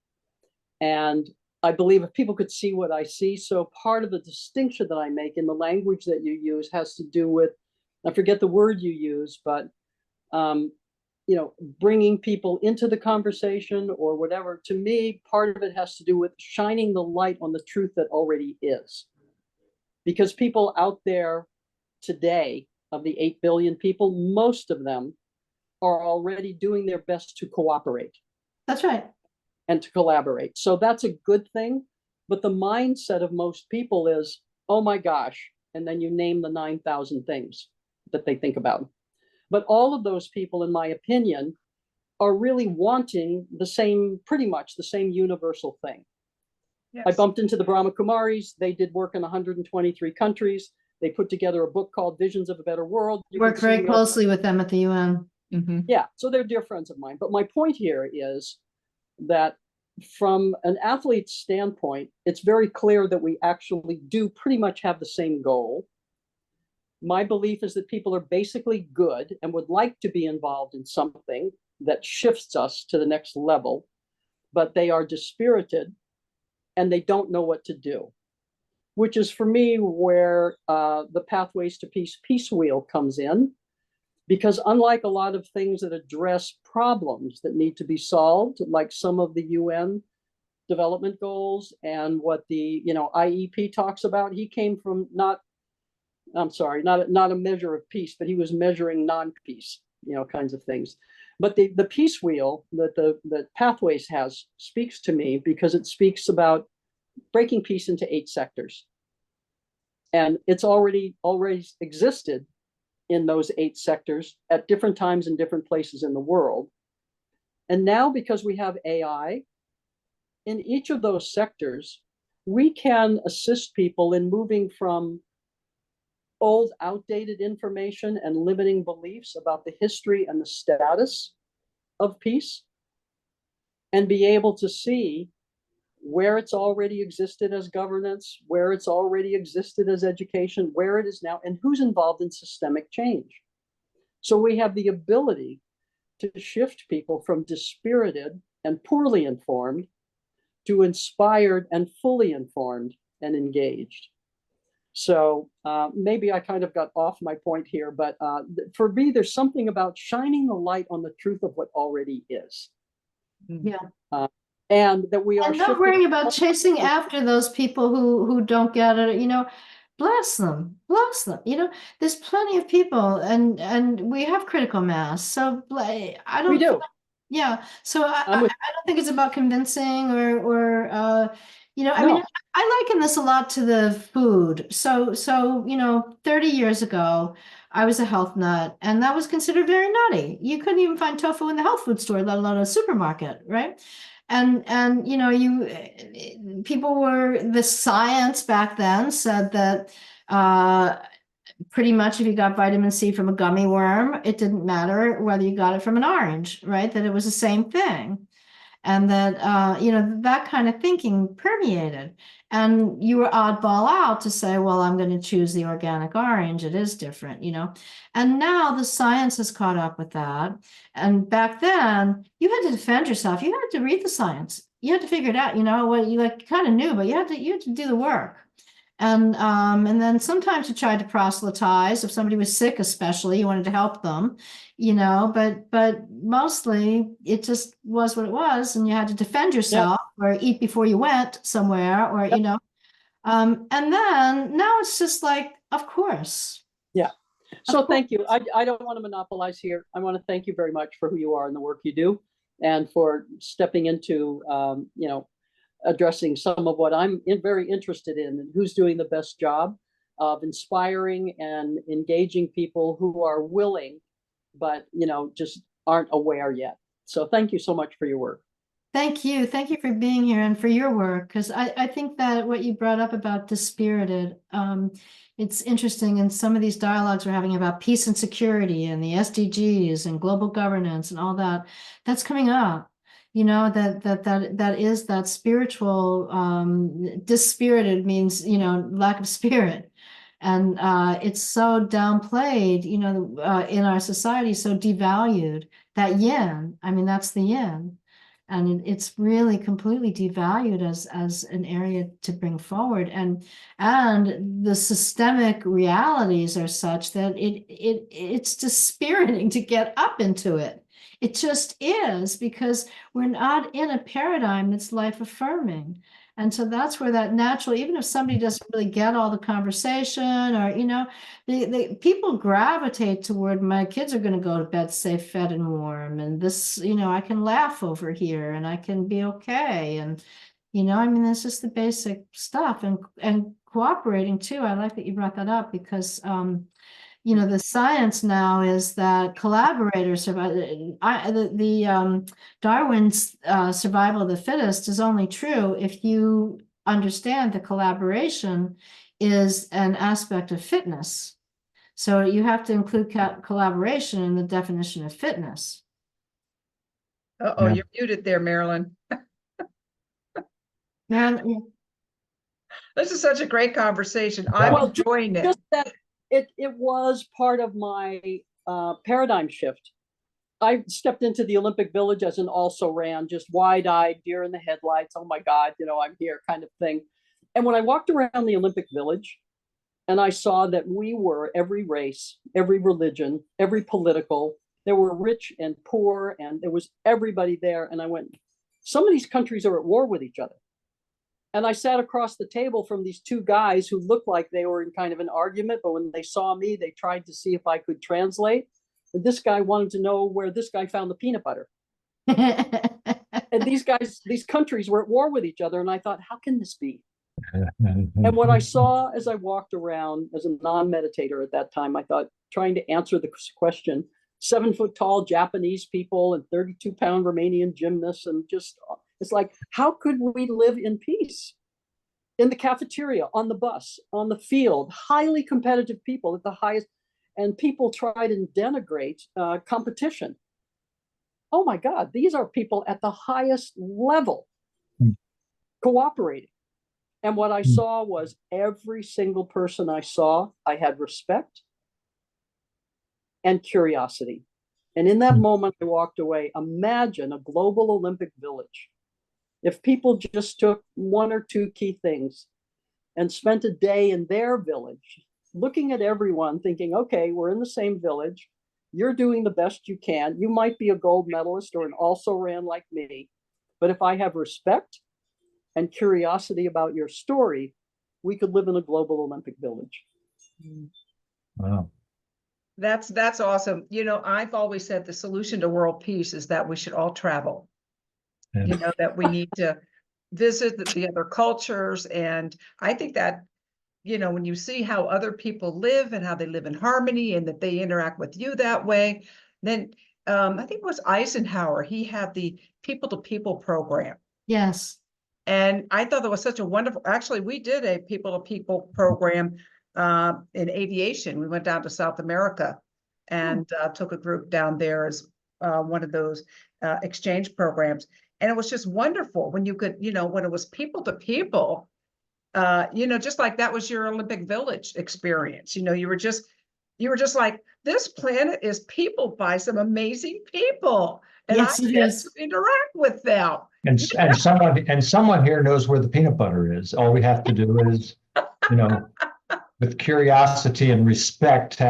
And I believe if people could see what I see, so part of the distinction that I make in the language that you use has to do with, I forget the word you use, but bringing people into the conversation or whatever. To me, part of it has to do with shining the light on the truth that already is. Because people out there today, of the 8 billion people, most of them are already doing their best to cooperate. That's right. And to collaborate. So that's a good thing. But the mindset of most people is, oh my gosh, and then you name the 9,000 things that they think about. But all of those people, in my opinion, are really wanting the same, pretty much the same universal thing. Yes. I bumped into the Brahma Kumaris. They did work in 123 countries. They put together a book called Visions of a Better World. Work very closely with them at the UN. Mhm. Yeah, so they're dear friends of mine. But my point here is that from an athlete's standpoint, it's very clear that we actually do pretty much have the same goal. My belief is that people are basically good and would like to be involved in something that shifts us to the next level, but they are dispirited and they don't know what to do, which is for me where the Pathways to Peace wheel comes in. Because unlike a lot of things that address problems that need to be solved, like some of the UN development goals and what the IEP talks about, he came from not a measure of peace, but he was measuring non-peace, kinds of things. But the peace wheel that Pathways has speaks to me because it speaks about breaking peace into 8 sectors. And it's already existed in those 8 sectors at different times in different places in the world. And now, because we have AI, in each of those sectors, we can assist people in moving from old, outdated information and limiting beliefs about the history and the status of peace, and be able to see where it's already existed as governance, where it's already existed as education, where it is now, and who's involved in systemic change. So we have the ability to shift people from dispirited and poorly informed to inspired and fully informed and engaged. So maybe I kind of got off my point here, but for me, there's something about shining the light on the truth of what already is. Yeah. And that we are and not worrying about chasing after those people who don't get it, bless them. There's plenty of people, and we have critical mass. So I don't. We do. Yeah. So I don't think it's about convincing or I No. mean, I liken this a lot to the food. So 30 years ago, I was a health nut, and that was considered very nutty. You couldn't even find tofu in the health food store, let alone a supermarket, right? And people were, the science back then said that pretty much if you got vitamin C from a gummy worm, it didn't matter whether you got it from an orange, right? That it was the same thing. And that, that kind of thinking permeated. And you were oddball out to say, well, I'm going to choose the organic orange. It is different, And now the science has caught up with that. And back then, you had to defend yourself. You had to read the science. You had to figure it out, what you kind of knew, but you had to do the work. And then sometimes you tried to proselytize. If somebody was sick, especially, you wanted to help them, but mostly it just was what it was, and you had to defend yourself or eat before you went somewhere, or and then now it's just like, of course. Yeah. So thank you. I don't want to monopolize here. I want to thank you very much for who you are and the work you do, and for stepping into addressing some of what I'm very interested in, and who's doing the best job of inspiring and engaging people who are willing, but just aren't aware yet. So thank you so much for your work. Thank you. Thank you for being here and for your work, because I think that what you brought up about dispirited, it's interesting. In some of these dialogues we're having about peace and security and the SDGs and global governance and all that, that's coming up. That is that spiritual, dispirited means, lack of spirit. And it's so downplayed, in our society, so devalued. That yin, that's the yin. And it's really completely devalued as an area to bring forward. And the systemic realities are such that it's dispiriting to get up into it. It just is, because we're not in a paradigm that's life affirming. And so that's where that natural, even if somebody doesn't really get all the conversation, or, the people gravitate toward, my kids are going to go to bed safe, fed, and warm. And this, I can laugh over here and I can be okay. And, You know, I mean, that's just the basic stuff, and cooperating too. I like that you brought that up because, you know, the science now is that collaborators survive. Darwin's survival of the fittest is only true if you understand that collaboration is an aspect of fitness. So you have to include collaboration in the definition of fitness. Uh-oh, Yeah. you're muted there, Marilyn. Man, This is such a great conversation. Yeah. I'm Well, enjoying it. just that it was part of my paradigm shift. I stepped into the Olympic Village as an also ran, just wide-eyed, deer in the headlights. Oh my God, you know, I'm here kind of thing. And when I walked around the Olympic Village and I saw that we were every race, every religion, every political, there were rich and poor, and there was everybody there. And I went, some of these countries are at war with each other. And I sat across the table from these two guys who looked like they were in kind of an argument, but when they saw me, they tried to see if I could translate. And this guy wanted to know where this guy found the peanut butter. And these guys, these countries were at war with each other. And I thought, how can this be? And what I saw as I walked around as a non-meditator at that time, I thought, trying to answer the question, 7 foot tall Japanese people and 32-pound Romanian gymnasts, and just, it's like, how could we live in peace? In the cafeteria, on the bus, on the field, highly competitive people at the highest, and people try to denigrate competition. Oh my God, these are people at the highest level cooperating. And what I saw was every single person I saw, I had respect and curiosity. And in that moment, I walked away. Imagine a global Olympic village. If people just took 1 or 2 key things and spent a day in their village, looking at everyone, thinking, okay, we're in the same village. You're doing the best you can. You might be a gold medalist or an also ran like me. But if I have respect and curiosity about your story, we could live in a global Olympic village. Wow. That's awesome. You know, I've always said the solution to world peace is that we should all travel. Yeah. You know, that we need to visit the other cultures. And I think that, you know, when you see how other people live and how they live in harmony and that they interact with you that way, then I think it was Eisenhower, he had the people to people program. yes. And I thought that was such a wonderful, actually, we did a people to people program in aviation. We went down to South America and took a group down there as one of those exchange programs. And it was just wonderful when you could, you know, when it was people to people, you know, just like that was your Olympic Village experience. You know, you were just like, this planet is peopled by some amazing people. And Yes, I it get is. to interact with them. And someone here knows where the peanut butter is. All we have to do is, you know, with curiosity and respect,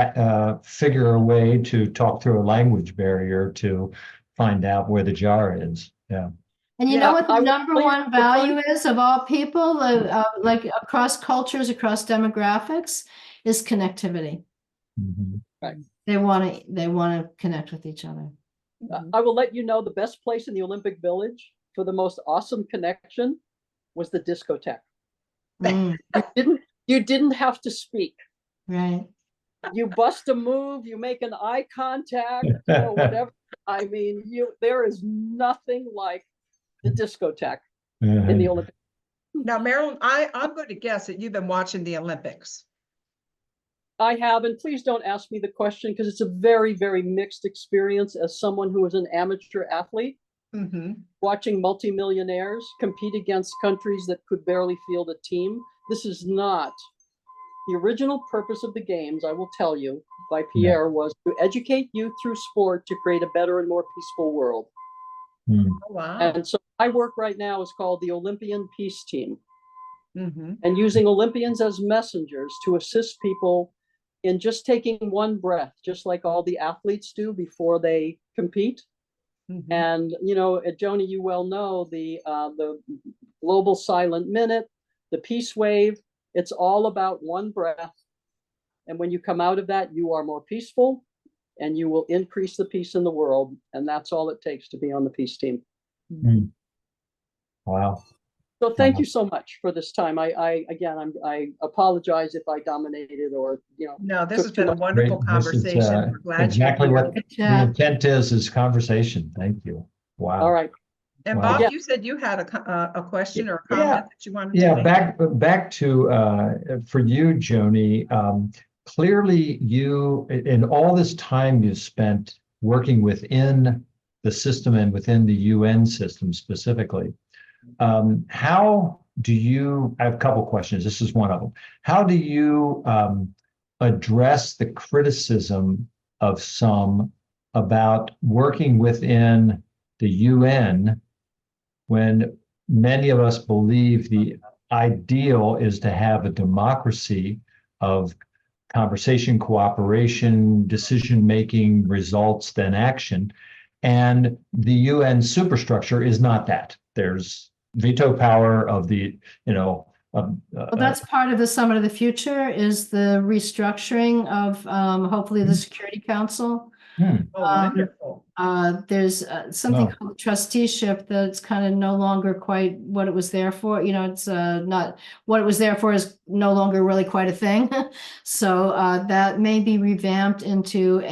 figure a way to talk through a language barrier to find out where the jar is. Yeah. And you Yeah, know what the I will number tell you one the fun- value is of all people, like across cultures, across demographics, is connectivity. Mhm. They want to connect with each other. I will let you know the best place in the Olympic Village for the most awesome connection was the discotheque. Mm, You didn't have to speak. right. You bust a move, you make an eye contact, you know, whatever. I mean, there is nothing like the discotheque in the Olympic. Now, Marilyn, I'm going to guess that you've been watching the Olympics. I have, and please don't ask me the question because it's a very, very mixed experience as someone who is an amateur athlete. Watching multimillionaires compete against countries that could barely field a team. This is not the original purpose of the games, I will tell you, by Pierre, was to educate youth through sport to create a better and more peaceful world. Mm. Oh, wow. And so my work right now is called the Olympian Peace Team, Mm-hmm. and using Olympians as messengers to assist people in just taking one breath, just like all the athletes do before they compete. Mm-hmm. And, you know, Joni, you well know the global silent minute, the peace wave. It's all about one breath. And when you come out of that, you are more peaceful and you will increase the peace in the world. And that's all it takes to be on the peace team. Mm. Wow. So thank you so much for this time. I apologize if I dominated or, No, this has took too been a much. wonderful Great. This is, conversation. We're glad you're exactly here. what Good the job. intent is conversation. Thank you. Wow. All right. And Wow. Bob, Yeah. you said you had a question or a Yeah. comment that you wanted to Yeah, make? back to for you, Joni. Clearly, you in all this time you spent working within the system and within the UN system specifically. How do you? I have a couple questions. This is one of them. How do you address the criticism of some about working within the UN when many of us believe the ideal is to have a democracy of conversation, cooperation, decision-making, results, then action. And the UN superstructure is not that. There's veto power of the, Well, that's part of the Summit of the Future is the restructuring of hopefully the Security Council. Oh, wonderful. There's something Oh. called trusteeship that's kind of no longer quite what it was there for. It's not what it was there for is no longer really quite a thing. So that may be revamped into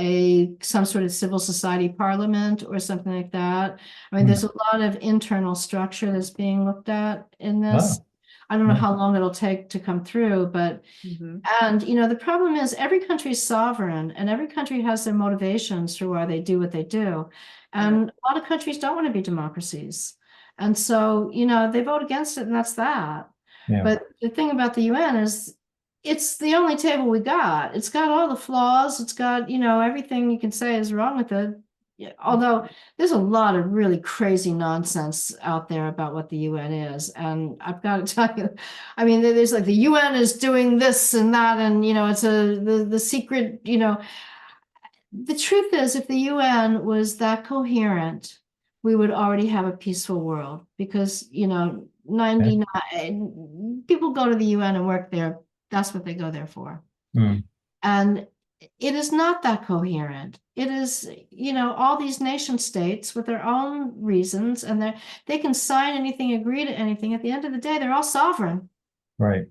some sort of civil society parliament or something like that. I mean, there's a lot of internal structure that's being looked at in this. Oh. I don't know Yeah. how long it'll take to come through, but and the problem is every country is sovereign and every country has their motivations for why they do what they do. And a lot of countries don't want to be democracies. And so, they vote against it and that's that. Yeah. But the thing about the UN is it's the only table we got. It's got all the flaws. It's got, everything you can say is wrong with it. Although there's a lot of really crazy nonsense out there about what the UN is. And I've got to tell you, I mean, there's like the UN is doing this and that, and, it's the secret, the truth is if the UN was that coherent, we would already have a peaceful world because, 99 people go to the UN and work there. That's what they go there for. And it is not that coherent. It is, all these nation states with their own reasons, and they can sign anything, agree to anything. At the end of the day, they're all sovereign. Right.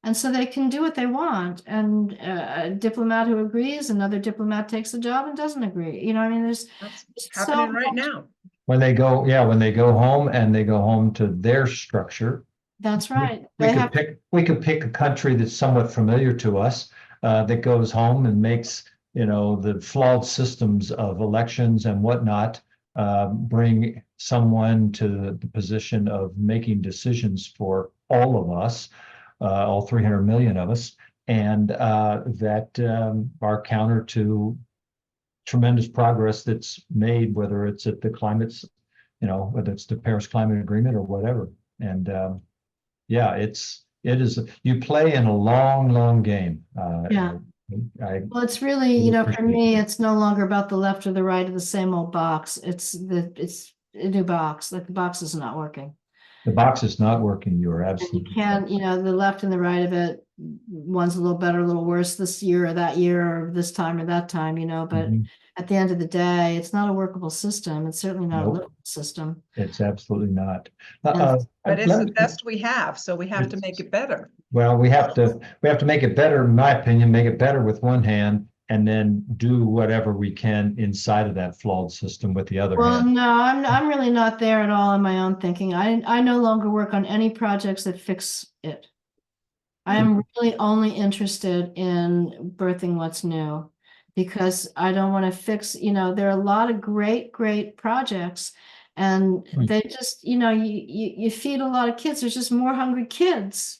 And so they can do what they want. And a diplomat who agrees, another diplomat takes the job and doesn't agree. I mean, there's happening right now. When they go home and they go home to their structure. That's right. We could pick a country that's somewhat familiar to us that goes home and makes, the flawed systems of elections and whatnot, bring someone to the position of making decisions for all of us, all 300 million of us, and that are counter to tremendous progress that's made, whether it's at the climates, whether it's the Paris Climate Agreement or whatever. And it is, you play in a long game. Well, it's really, for me, it's no longer about the left or the right of the same old box. It's a new box. Like the box is not working. The box is not working. You're absolutely. You can't, the left and the right of it, one's a little better, a little worse this year or that year or this time or that time, but at the end of the day, it's not a workable system. It's certainly not a livable system. It's absolutely not. But it's the best we have, so we have to make it better. Well, we have to make it better, in my opinion, make it better with one hand and then do whatever we can inside of that flawed system with the other hand. No, I'm really not there at all in my own thinking. I no longer work on any projects that fix it. I am really only interested in birthing what's new because I don't want to fix, there are a lot of great projects and they just, you feed a lot of kids. There's just more hungry kids.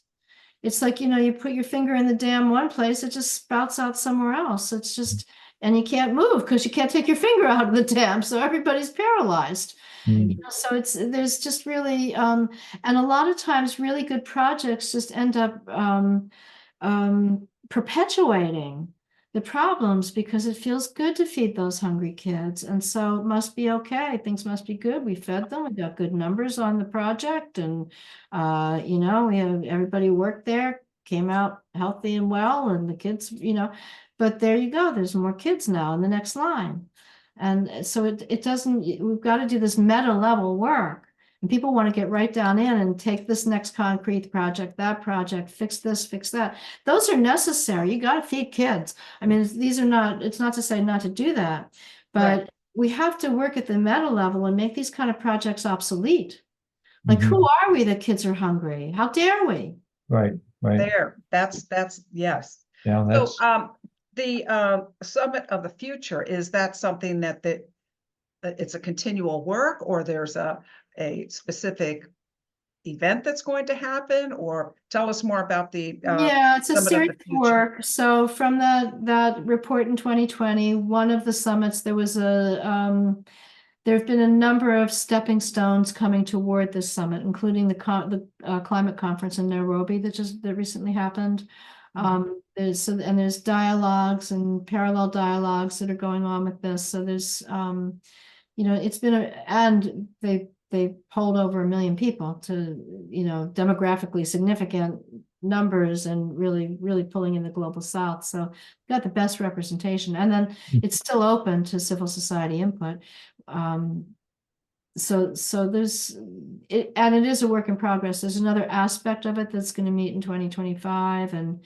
It's like, you put your finger in the dam one place, it just spouts out somewhere else. It's just, and you can't move because you can't take your finger out of the dam. So everybody's paralyzed. So there's just really, and a lot of times really good projects just end up perpetuating the problems because it feels good to feed those hungry kids. And so it must be okay. Things must be good. We fed them. We got good numbers on the project. And, we have everybody worked there, came out healthy and well. And the kids, but there you go. There's more kids now in the next line. And so it doesn't, we've got to do this meta level work And people want to get right down in and take this next concrete project, that project, fix this, fix that. Those are necessary. You got to feed kids. I mean, these are not, it's not to say not to do that, but Right. we have to work at the meta level and make these kind of projects obsolete. Like, Mhm. who are we that kids are hungry? How dare we? Right, right. There, that's, yes. Yeah, So, that's, the Summit of the Future, is that something that it's a continual work, or there's a specific event that's going to happen? Or tell us more about the Yeah, it's a Summit of series the of Future. work. So from that report in 2020, one of the summits, there was there have been a number of stepping stones coming toward this summit, including the climate conference in Nairobi that recently happened. There's dialogues and parallel dialogues that are going on with this. So there's it's been and they polled over 1 million people to, demographically significant numbers and really pulling in the global south. So got the best representation. And then it's still open to civil society input. So there's it, and it is a work in progress. There's another aspect of it that's going to meet in 2025, and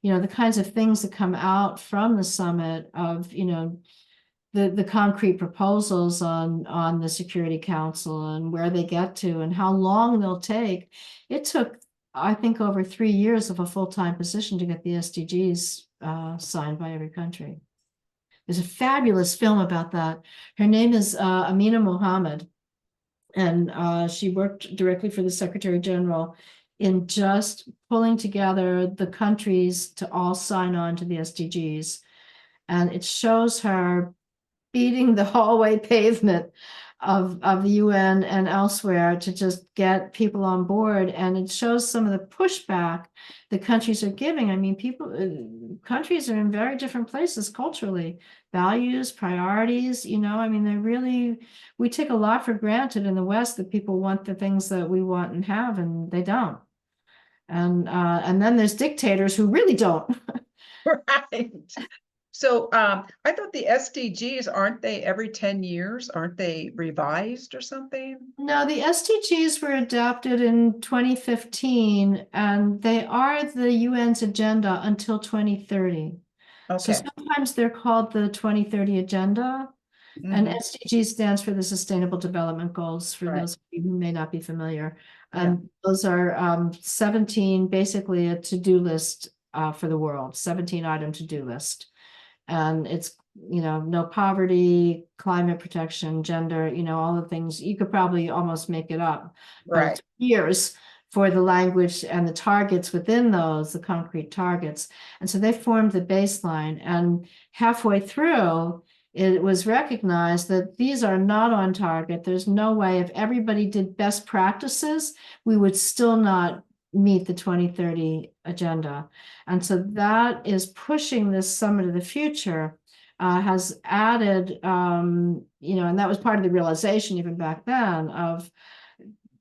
the kinds of things that come out from the summit of the concrete proposals on the Security Council and where they get to and how long they'll take. It took, I think, over 3 years of a full-time position to get the SDGs signed by every country. There's a fabulous film about that. Her name is Amina Mohammed, and she worked directly for the Secretary General in just pulling together the countries to all sign on to the SDGs. And it shows her beating the hallway pavement of the UN and elsewhere to just get people on board. And it shows some of the pushback the countries are giving. I mean, countries are in very different places culturally, values, priorities, I mean, we take a lot for granted in the West that people want the things that we want and have, and they don't. And then there's dictators who really don't. Right. So I thought the SDGs, aren't they every 10 years? Aren't they revised or something? No, the SDGs were adopted in 2015, and they are the UN's agenda until 2030. So Okay. sometimes they're called the 2030 Agenda, and Mhm. SDG stands for the Sustainable Development Goals, for Right. those of you who may not be familiar. Yeah. And those are 17, basically a to-do list for the world, 17-item to-do list. And it's, no poverty, climate protection, gender, all the things. You could probably almost make it up. But it Right. took years for the language and the targets within those, the concrete targets. And so they formed the baseline. And halfway through, it was recognized that these are not on target. There's no way, if everybody did best practices, we would still not meet the 2030 agenda. And so that is pushing this Summit of the Future, has added, and that was part of the realization even back then of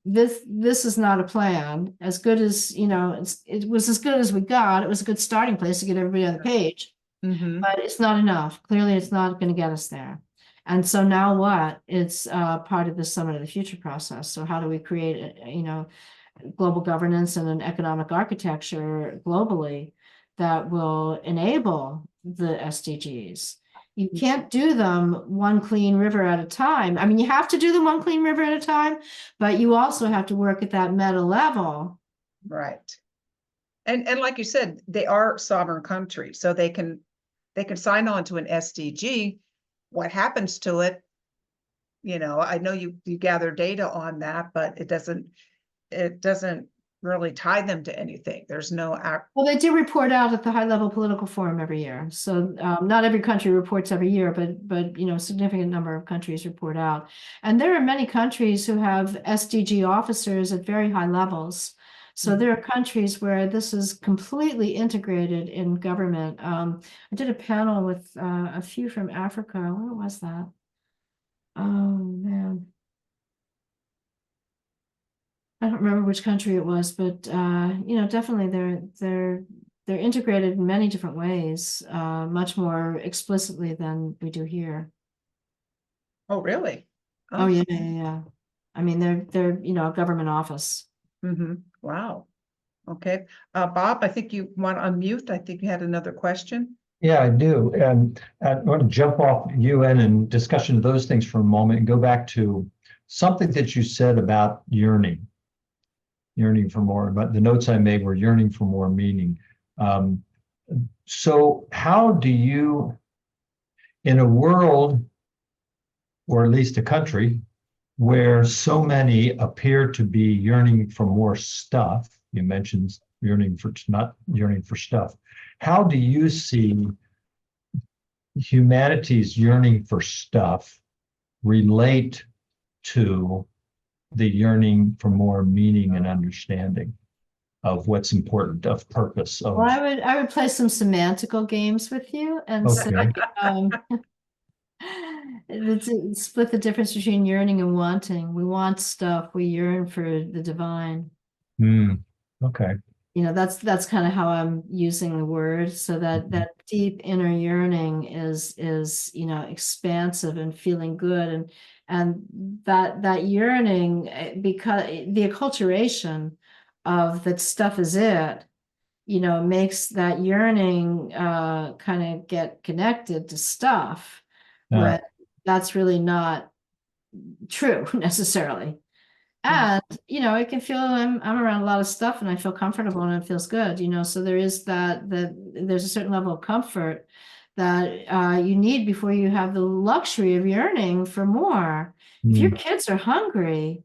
this is not a plan. As good as, it was as good as we got. It was a good starting place to get everybody on the page, but it's not enough. Clearly, it's not going to get us there. And so now what? It's part of the Summit of the Future process. So how do we create, global governance and an economic architecture globally that will enable the SDGs? You can't do them one clean river at a time. I mean, you have to do them one clean river at a time, but you also have to work at that meta level. Right. And like you said, they are sovereign countries, so they can sign on to an SDG. What happens to it? I know you gather data on that, but it doesn't really tie them to anything. There's no act. Well, they do report out at the high level political forum every year. So not every country reports every year, but a significant number of countries report out. And there are many countries who have SDG officers at very high levels. So there are countries where this is completely integrated in government. I did a panel with a few from Africa. Where was that? Oh, man. I don't remember which country it was, but definitely they're integrated in many different ways, much more explicitly than we do here. Oh, really? Oh, yeah. I mean, they're, you know, a government office. Wow. Okay. Bob, I think you want to unmute. I think you had another question. Yeah, I do. And I want to jump off UN and discussion of those things for a moment and go back to something that you said about yearning for more. But the notes I made were yearning for more meaning. So how do you, in a world, or at least a country, where so many appear to be yearning for more stuff, you mentioned not yearning for stuff, how do you see humanity's yearning for stuff relate to the yearning for more meaning and understanding of what's important, of purpose, of Well, I would play some semantical games with you and say, okay. split the difference between yearning and wanting. We want stuff, we yearn for the divine. Okay. You know, that's kind of how I'm using the word. So that deep inner yearning is, you know, expansive and feeling good. And that yearning, because the acculturation of that stuff is it, you know, makes that yearning kind of get connected to stuff. But that's really not true necessarily. And, you know, I can feel I'm around a lot of stuff and I feel comfortable and it feels good, you know, so there is that there's a certain level of comfort that you need before you have the luxury of yearning for more. If your kids are hungry,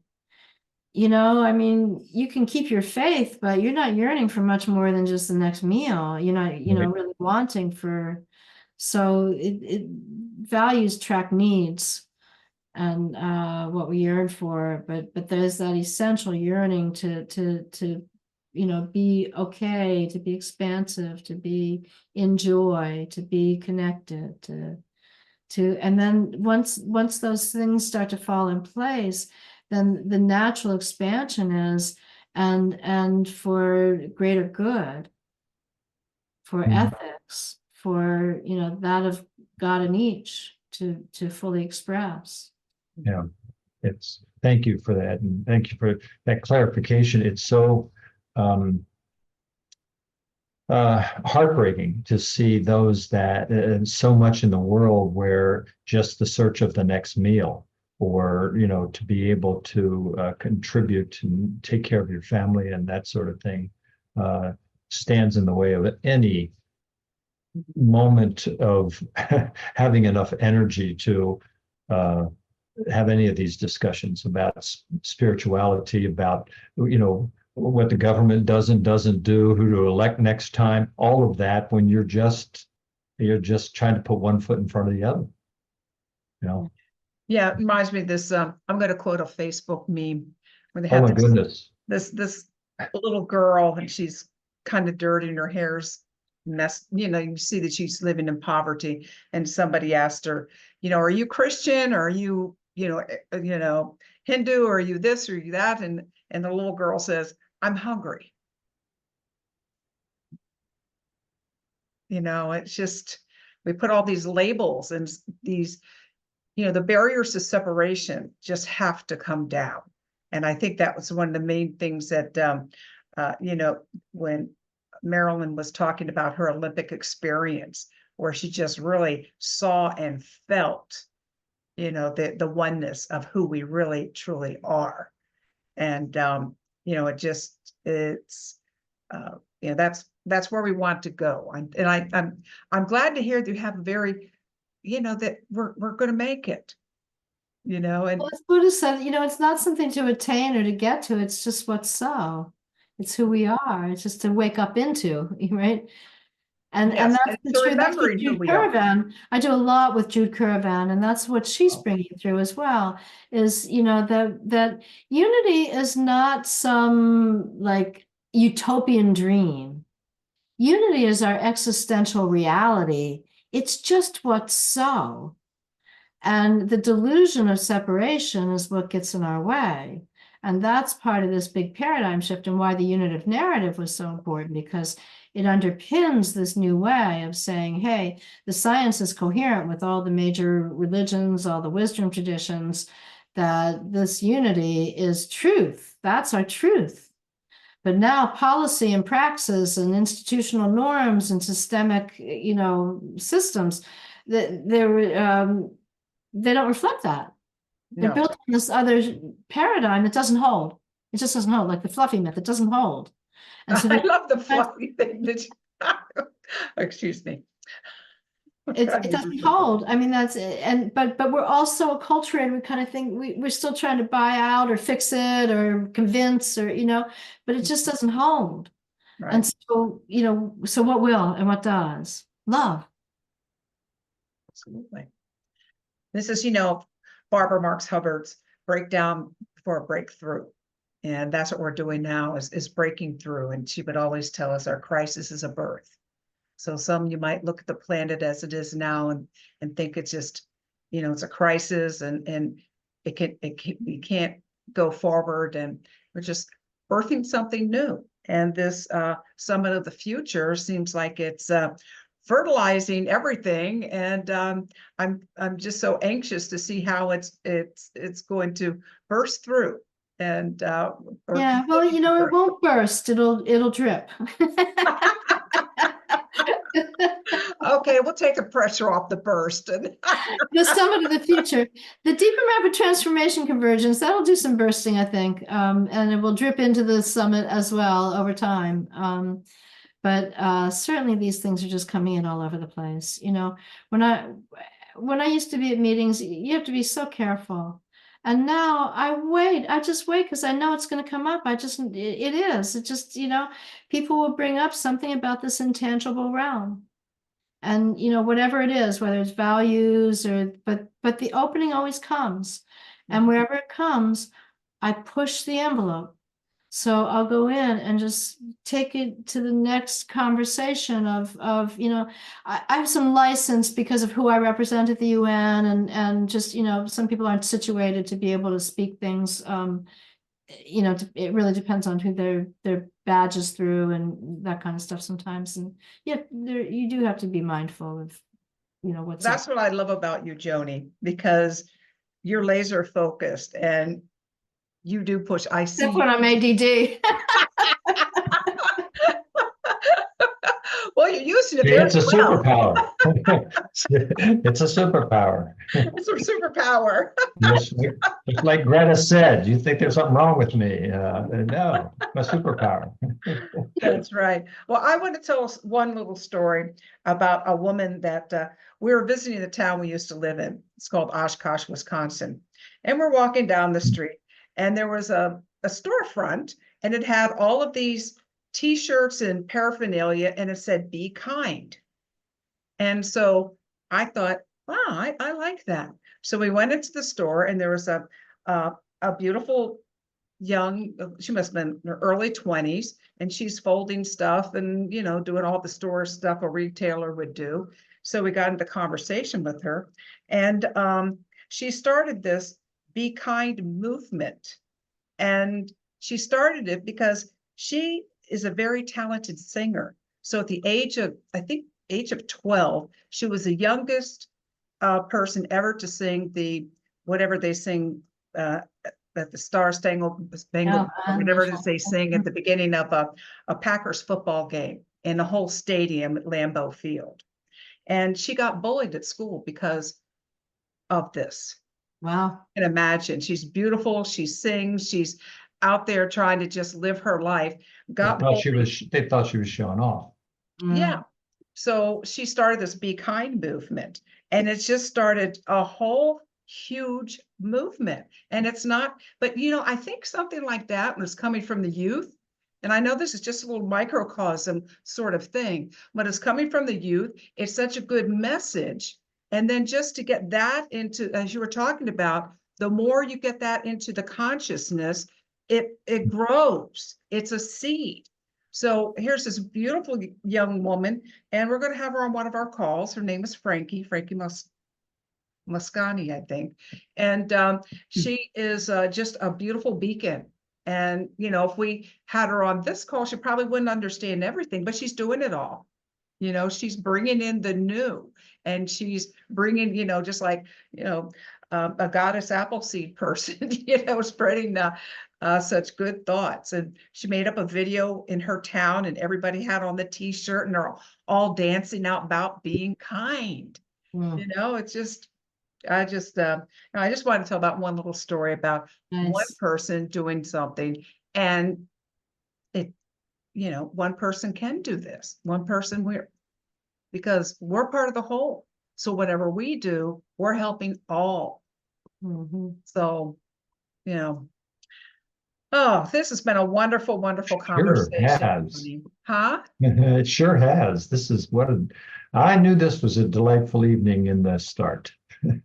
you know, I mean, you can keep your faith, but you're not yearning for much more than just the next meal. You're not, you know, really wanting for, so it values track needs and what we yearn for, but there's that essential yearning to you know, be okay, to be expansive, to be in joy, to be connected, to and then once those things start to fall in place, then the natural expansion is and for greater good, for ethics, for, you know, that of God in each to fully express. Yeah, thank you for that, and thank you for that clarification. It's so heartbreaking to see those that so much in the world where just the search of the next meal, or, you know, to be able to contribute and take care of your family and that sort of thing stands in the way of any moment of having enough energy to have any of these discussions about spirituality, about, you know, what the government doesn't do, who to elect next time, all of that, when you're just trying to put one foot in front of the other, you know. Yeah, it reminds me of this. I'm going to quote a Facebook meme where they Oh have my goodness. this little girl, and she's kind of dirty and her hair's messed. You know, you see that she's living in poverty, and somebody asked her, you know, are you Christian, or are you, you know, Hindu, or are you this or you that? And the little girl says, I'm hungry. You know, it's just, we put all these labels and these, you know, the barriers to separation just have to come down. And I think that was one of the main things that, you know, when Marilyn was talking about her Olympic experience, where she just really saw and felt, you know, the oneness of who we really truly are. And, you know, it's, you know, that's where we want to go. I'm glad to hear that you have a very, you know, that we're going to make it, you know. And well, as Buddha said, you know, it's not something to attain or to get to, it's just what's so. It's who we are. It's just to wake up into, right? And yes, that's the so truth. That's what remembering who Jude we are. Caravan. I do a lot with Jude Caravan, and that's what she's bringing through as well. Is, you know, that unity is not some like utopian dream. Unity is our existential reality. It's just what's so. And the delusion of separation is what gets in our way. And that's part of this big paradigm shift and why the unitive narrative was so important, because it underpins this new way of saying, hey, the science is coherent with all the major religions, all the wisdom traditions, that this unity is truth. That's our truth. But now policy and praxis and institutional norms and systemic, systems, that they don't reflect that. They're No. built on this other paradigm that doesn't hold. It just doesn't hold, like the fluffy myth. It doesn't hold. And so I love the fluffy thing that excuse me. it doesn't hold. I mean, that's it. But we're also acculturated. We kind of think we're still trying to buy out or fix it or convince or, but it just doesn't hold. Right. And so, so what will and what does? Love. Absolutely. This is, Barbara Marx Hubbard's breakdown for a breakthrough. And that's what we're doing now is breaking through. And she would always tell us our crisis is a birth. So you might look at the planet as it is now and think it's just, it's a crisis and we can't go forward, and we're just birthing something new. And this Summit of the Future seems like it's fertilizing everything. And I'm just so anxious to see how it's going to burst through. And yeah, well, it won't burst. It'll drip. Okay, we'll take the pressure off the burst. And the Summit of the Future, the Deeper Rapid Transformation Convergence, that'll do some bursting, I think, and it will drip into the summit as well over time. But certainly these things are just coming in all over the place. When I used to be at meetings, you have to be so careful. And now I just wait because I know it's going to come up. It just, people will bring up something about this intangible realm. And, whatever it is, whether it's values but the opening always comes. And wherever it comes, I push the envelope. So I'll go in and just take it to the next conversation of I have some license because of who I represent at the UN and just, some people aren't situated to be able to speak things. It really depends on who their badge is through and that kind of stuff sometimes. And yeah, you do have to be mindful of, what's that's what I love about you, Joni, because you're laser focused and you do push. I see. That's when I'm ADD. Well, you're using it. It's a superpower. It's a superpower. It's a superpower. Just like Greta said, you think there's something wrong with me? No, my superpower. That's right. Well, I want to tell us one little story about a woman that we were visiting the town we used to live in. It's called Oshkosh, Wisconsin. And we're walking down the street and there was a storefront and it had all of these T-shirts and paraphernalia and it said, "Be kind." And so I thought, wow, I like that. So we went into the store and there was a beautiful young, she must have been in her early 20s, and she's folding stuff and, doing all the store stuff a retailer would do. So we got into conversation with her and she started this Be Kind movement. And she started it because she is a very talented singer. So at the age of 12, she was the youngest person ever to sing whatever they sing at the Star Spangled, whatever it is they sing at the beginning of a Packers football game in the whole stadium at Lambeau Field. And she got bullied at school because of this. Wow. And imagine, she's beautiful, she sings, she's out there trying to just live her life. They thought she was showing off. Yeah. So she started this Be Kind movement, and it's just started a whole huge movement. And it's not, but I think something like that was coming from the youth. And I know this is just a little microcosm sort of thing, but it's coming from the youth. It's such a good message. And then just to get that into, as you were talking about, the more you get that into the consciousness, it grows. It's a seed. So here's this beautiful young woman, and we're going to have her on one of our calls. Her name is Frankie Muscani, I think. And she is just a beautiful beacon. And, if we had her on this call, she probably wouldn't understand everything, but she's doing it all. She's bringing in the new, and she's bringing, just like, a goddess Appleseed person, spreading such good thoughts. And she made up a video in her town, and everybody had on the t-shirt, and they're all dancing out about being kind. Mm, It's just, I just wanted to tell about one little story about one nice. person doing something, and it, one person can do this. One person, because we're part of the whole. So whatever we do, we're helping all. Mhm. So, oh, this has been a wonderful, wonderful Sure conversation. has. Tony. Huh? It sure has. This is I knew this was a delightful evening in the start. Thank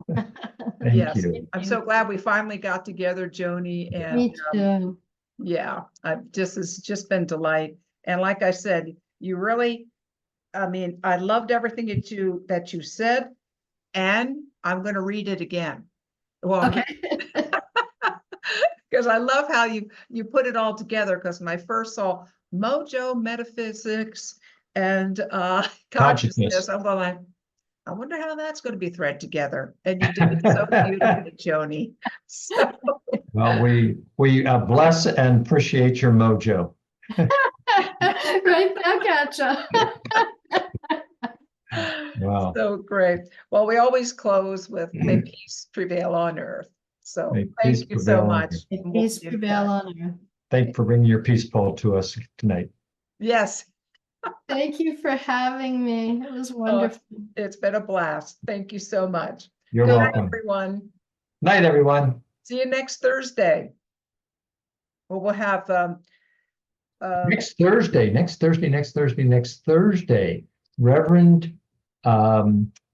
Yes. you. I'm so glad we finally got together, Joni, and Me too. yeah, it's just been delight. And like I said, you really, I loved everything that you said, and I'm going to read it again. Well, Okay. because I love how you put it all together. Because when I first saw Mojo, metaphysics, and consciousness, I'm like, I wonder how that's going to be thread together. And you did it so beautifully, Joni. So, Well, we bless and appreciate your mojo. Right back at you. Wow. so great. Well, we always close with may peace prevail on earth. So May peace thank you so prevail on much. earth. May And we'll peace be in prevail touch. on earth. Thank you for bringing your peace poll to us tonight. Yes. Thank you for having me. It was wonderful. It's been a blast. Thank you so much. You're Good night, welcome. everyone. Night, everyone. See you next Thursday. Well, we'll have Next Thursday, Reverend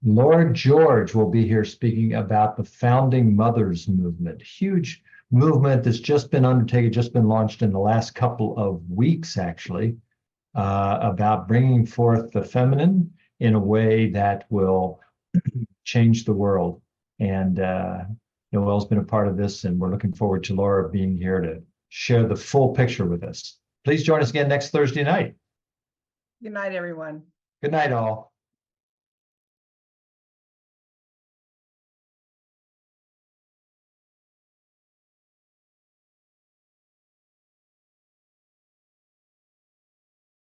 Laura George will be here speaking about the Founding Mothers movement. Huge movement that's just been undertaken, just been launched in the last couple of weeks, actually, about bringing forth the feminine in a way that will change the world. And Noel's been a part of this, and we're looking forward to Laura being here to share the full picture with us. Please join us again next Thursday night. good night, everyone. Good night, all.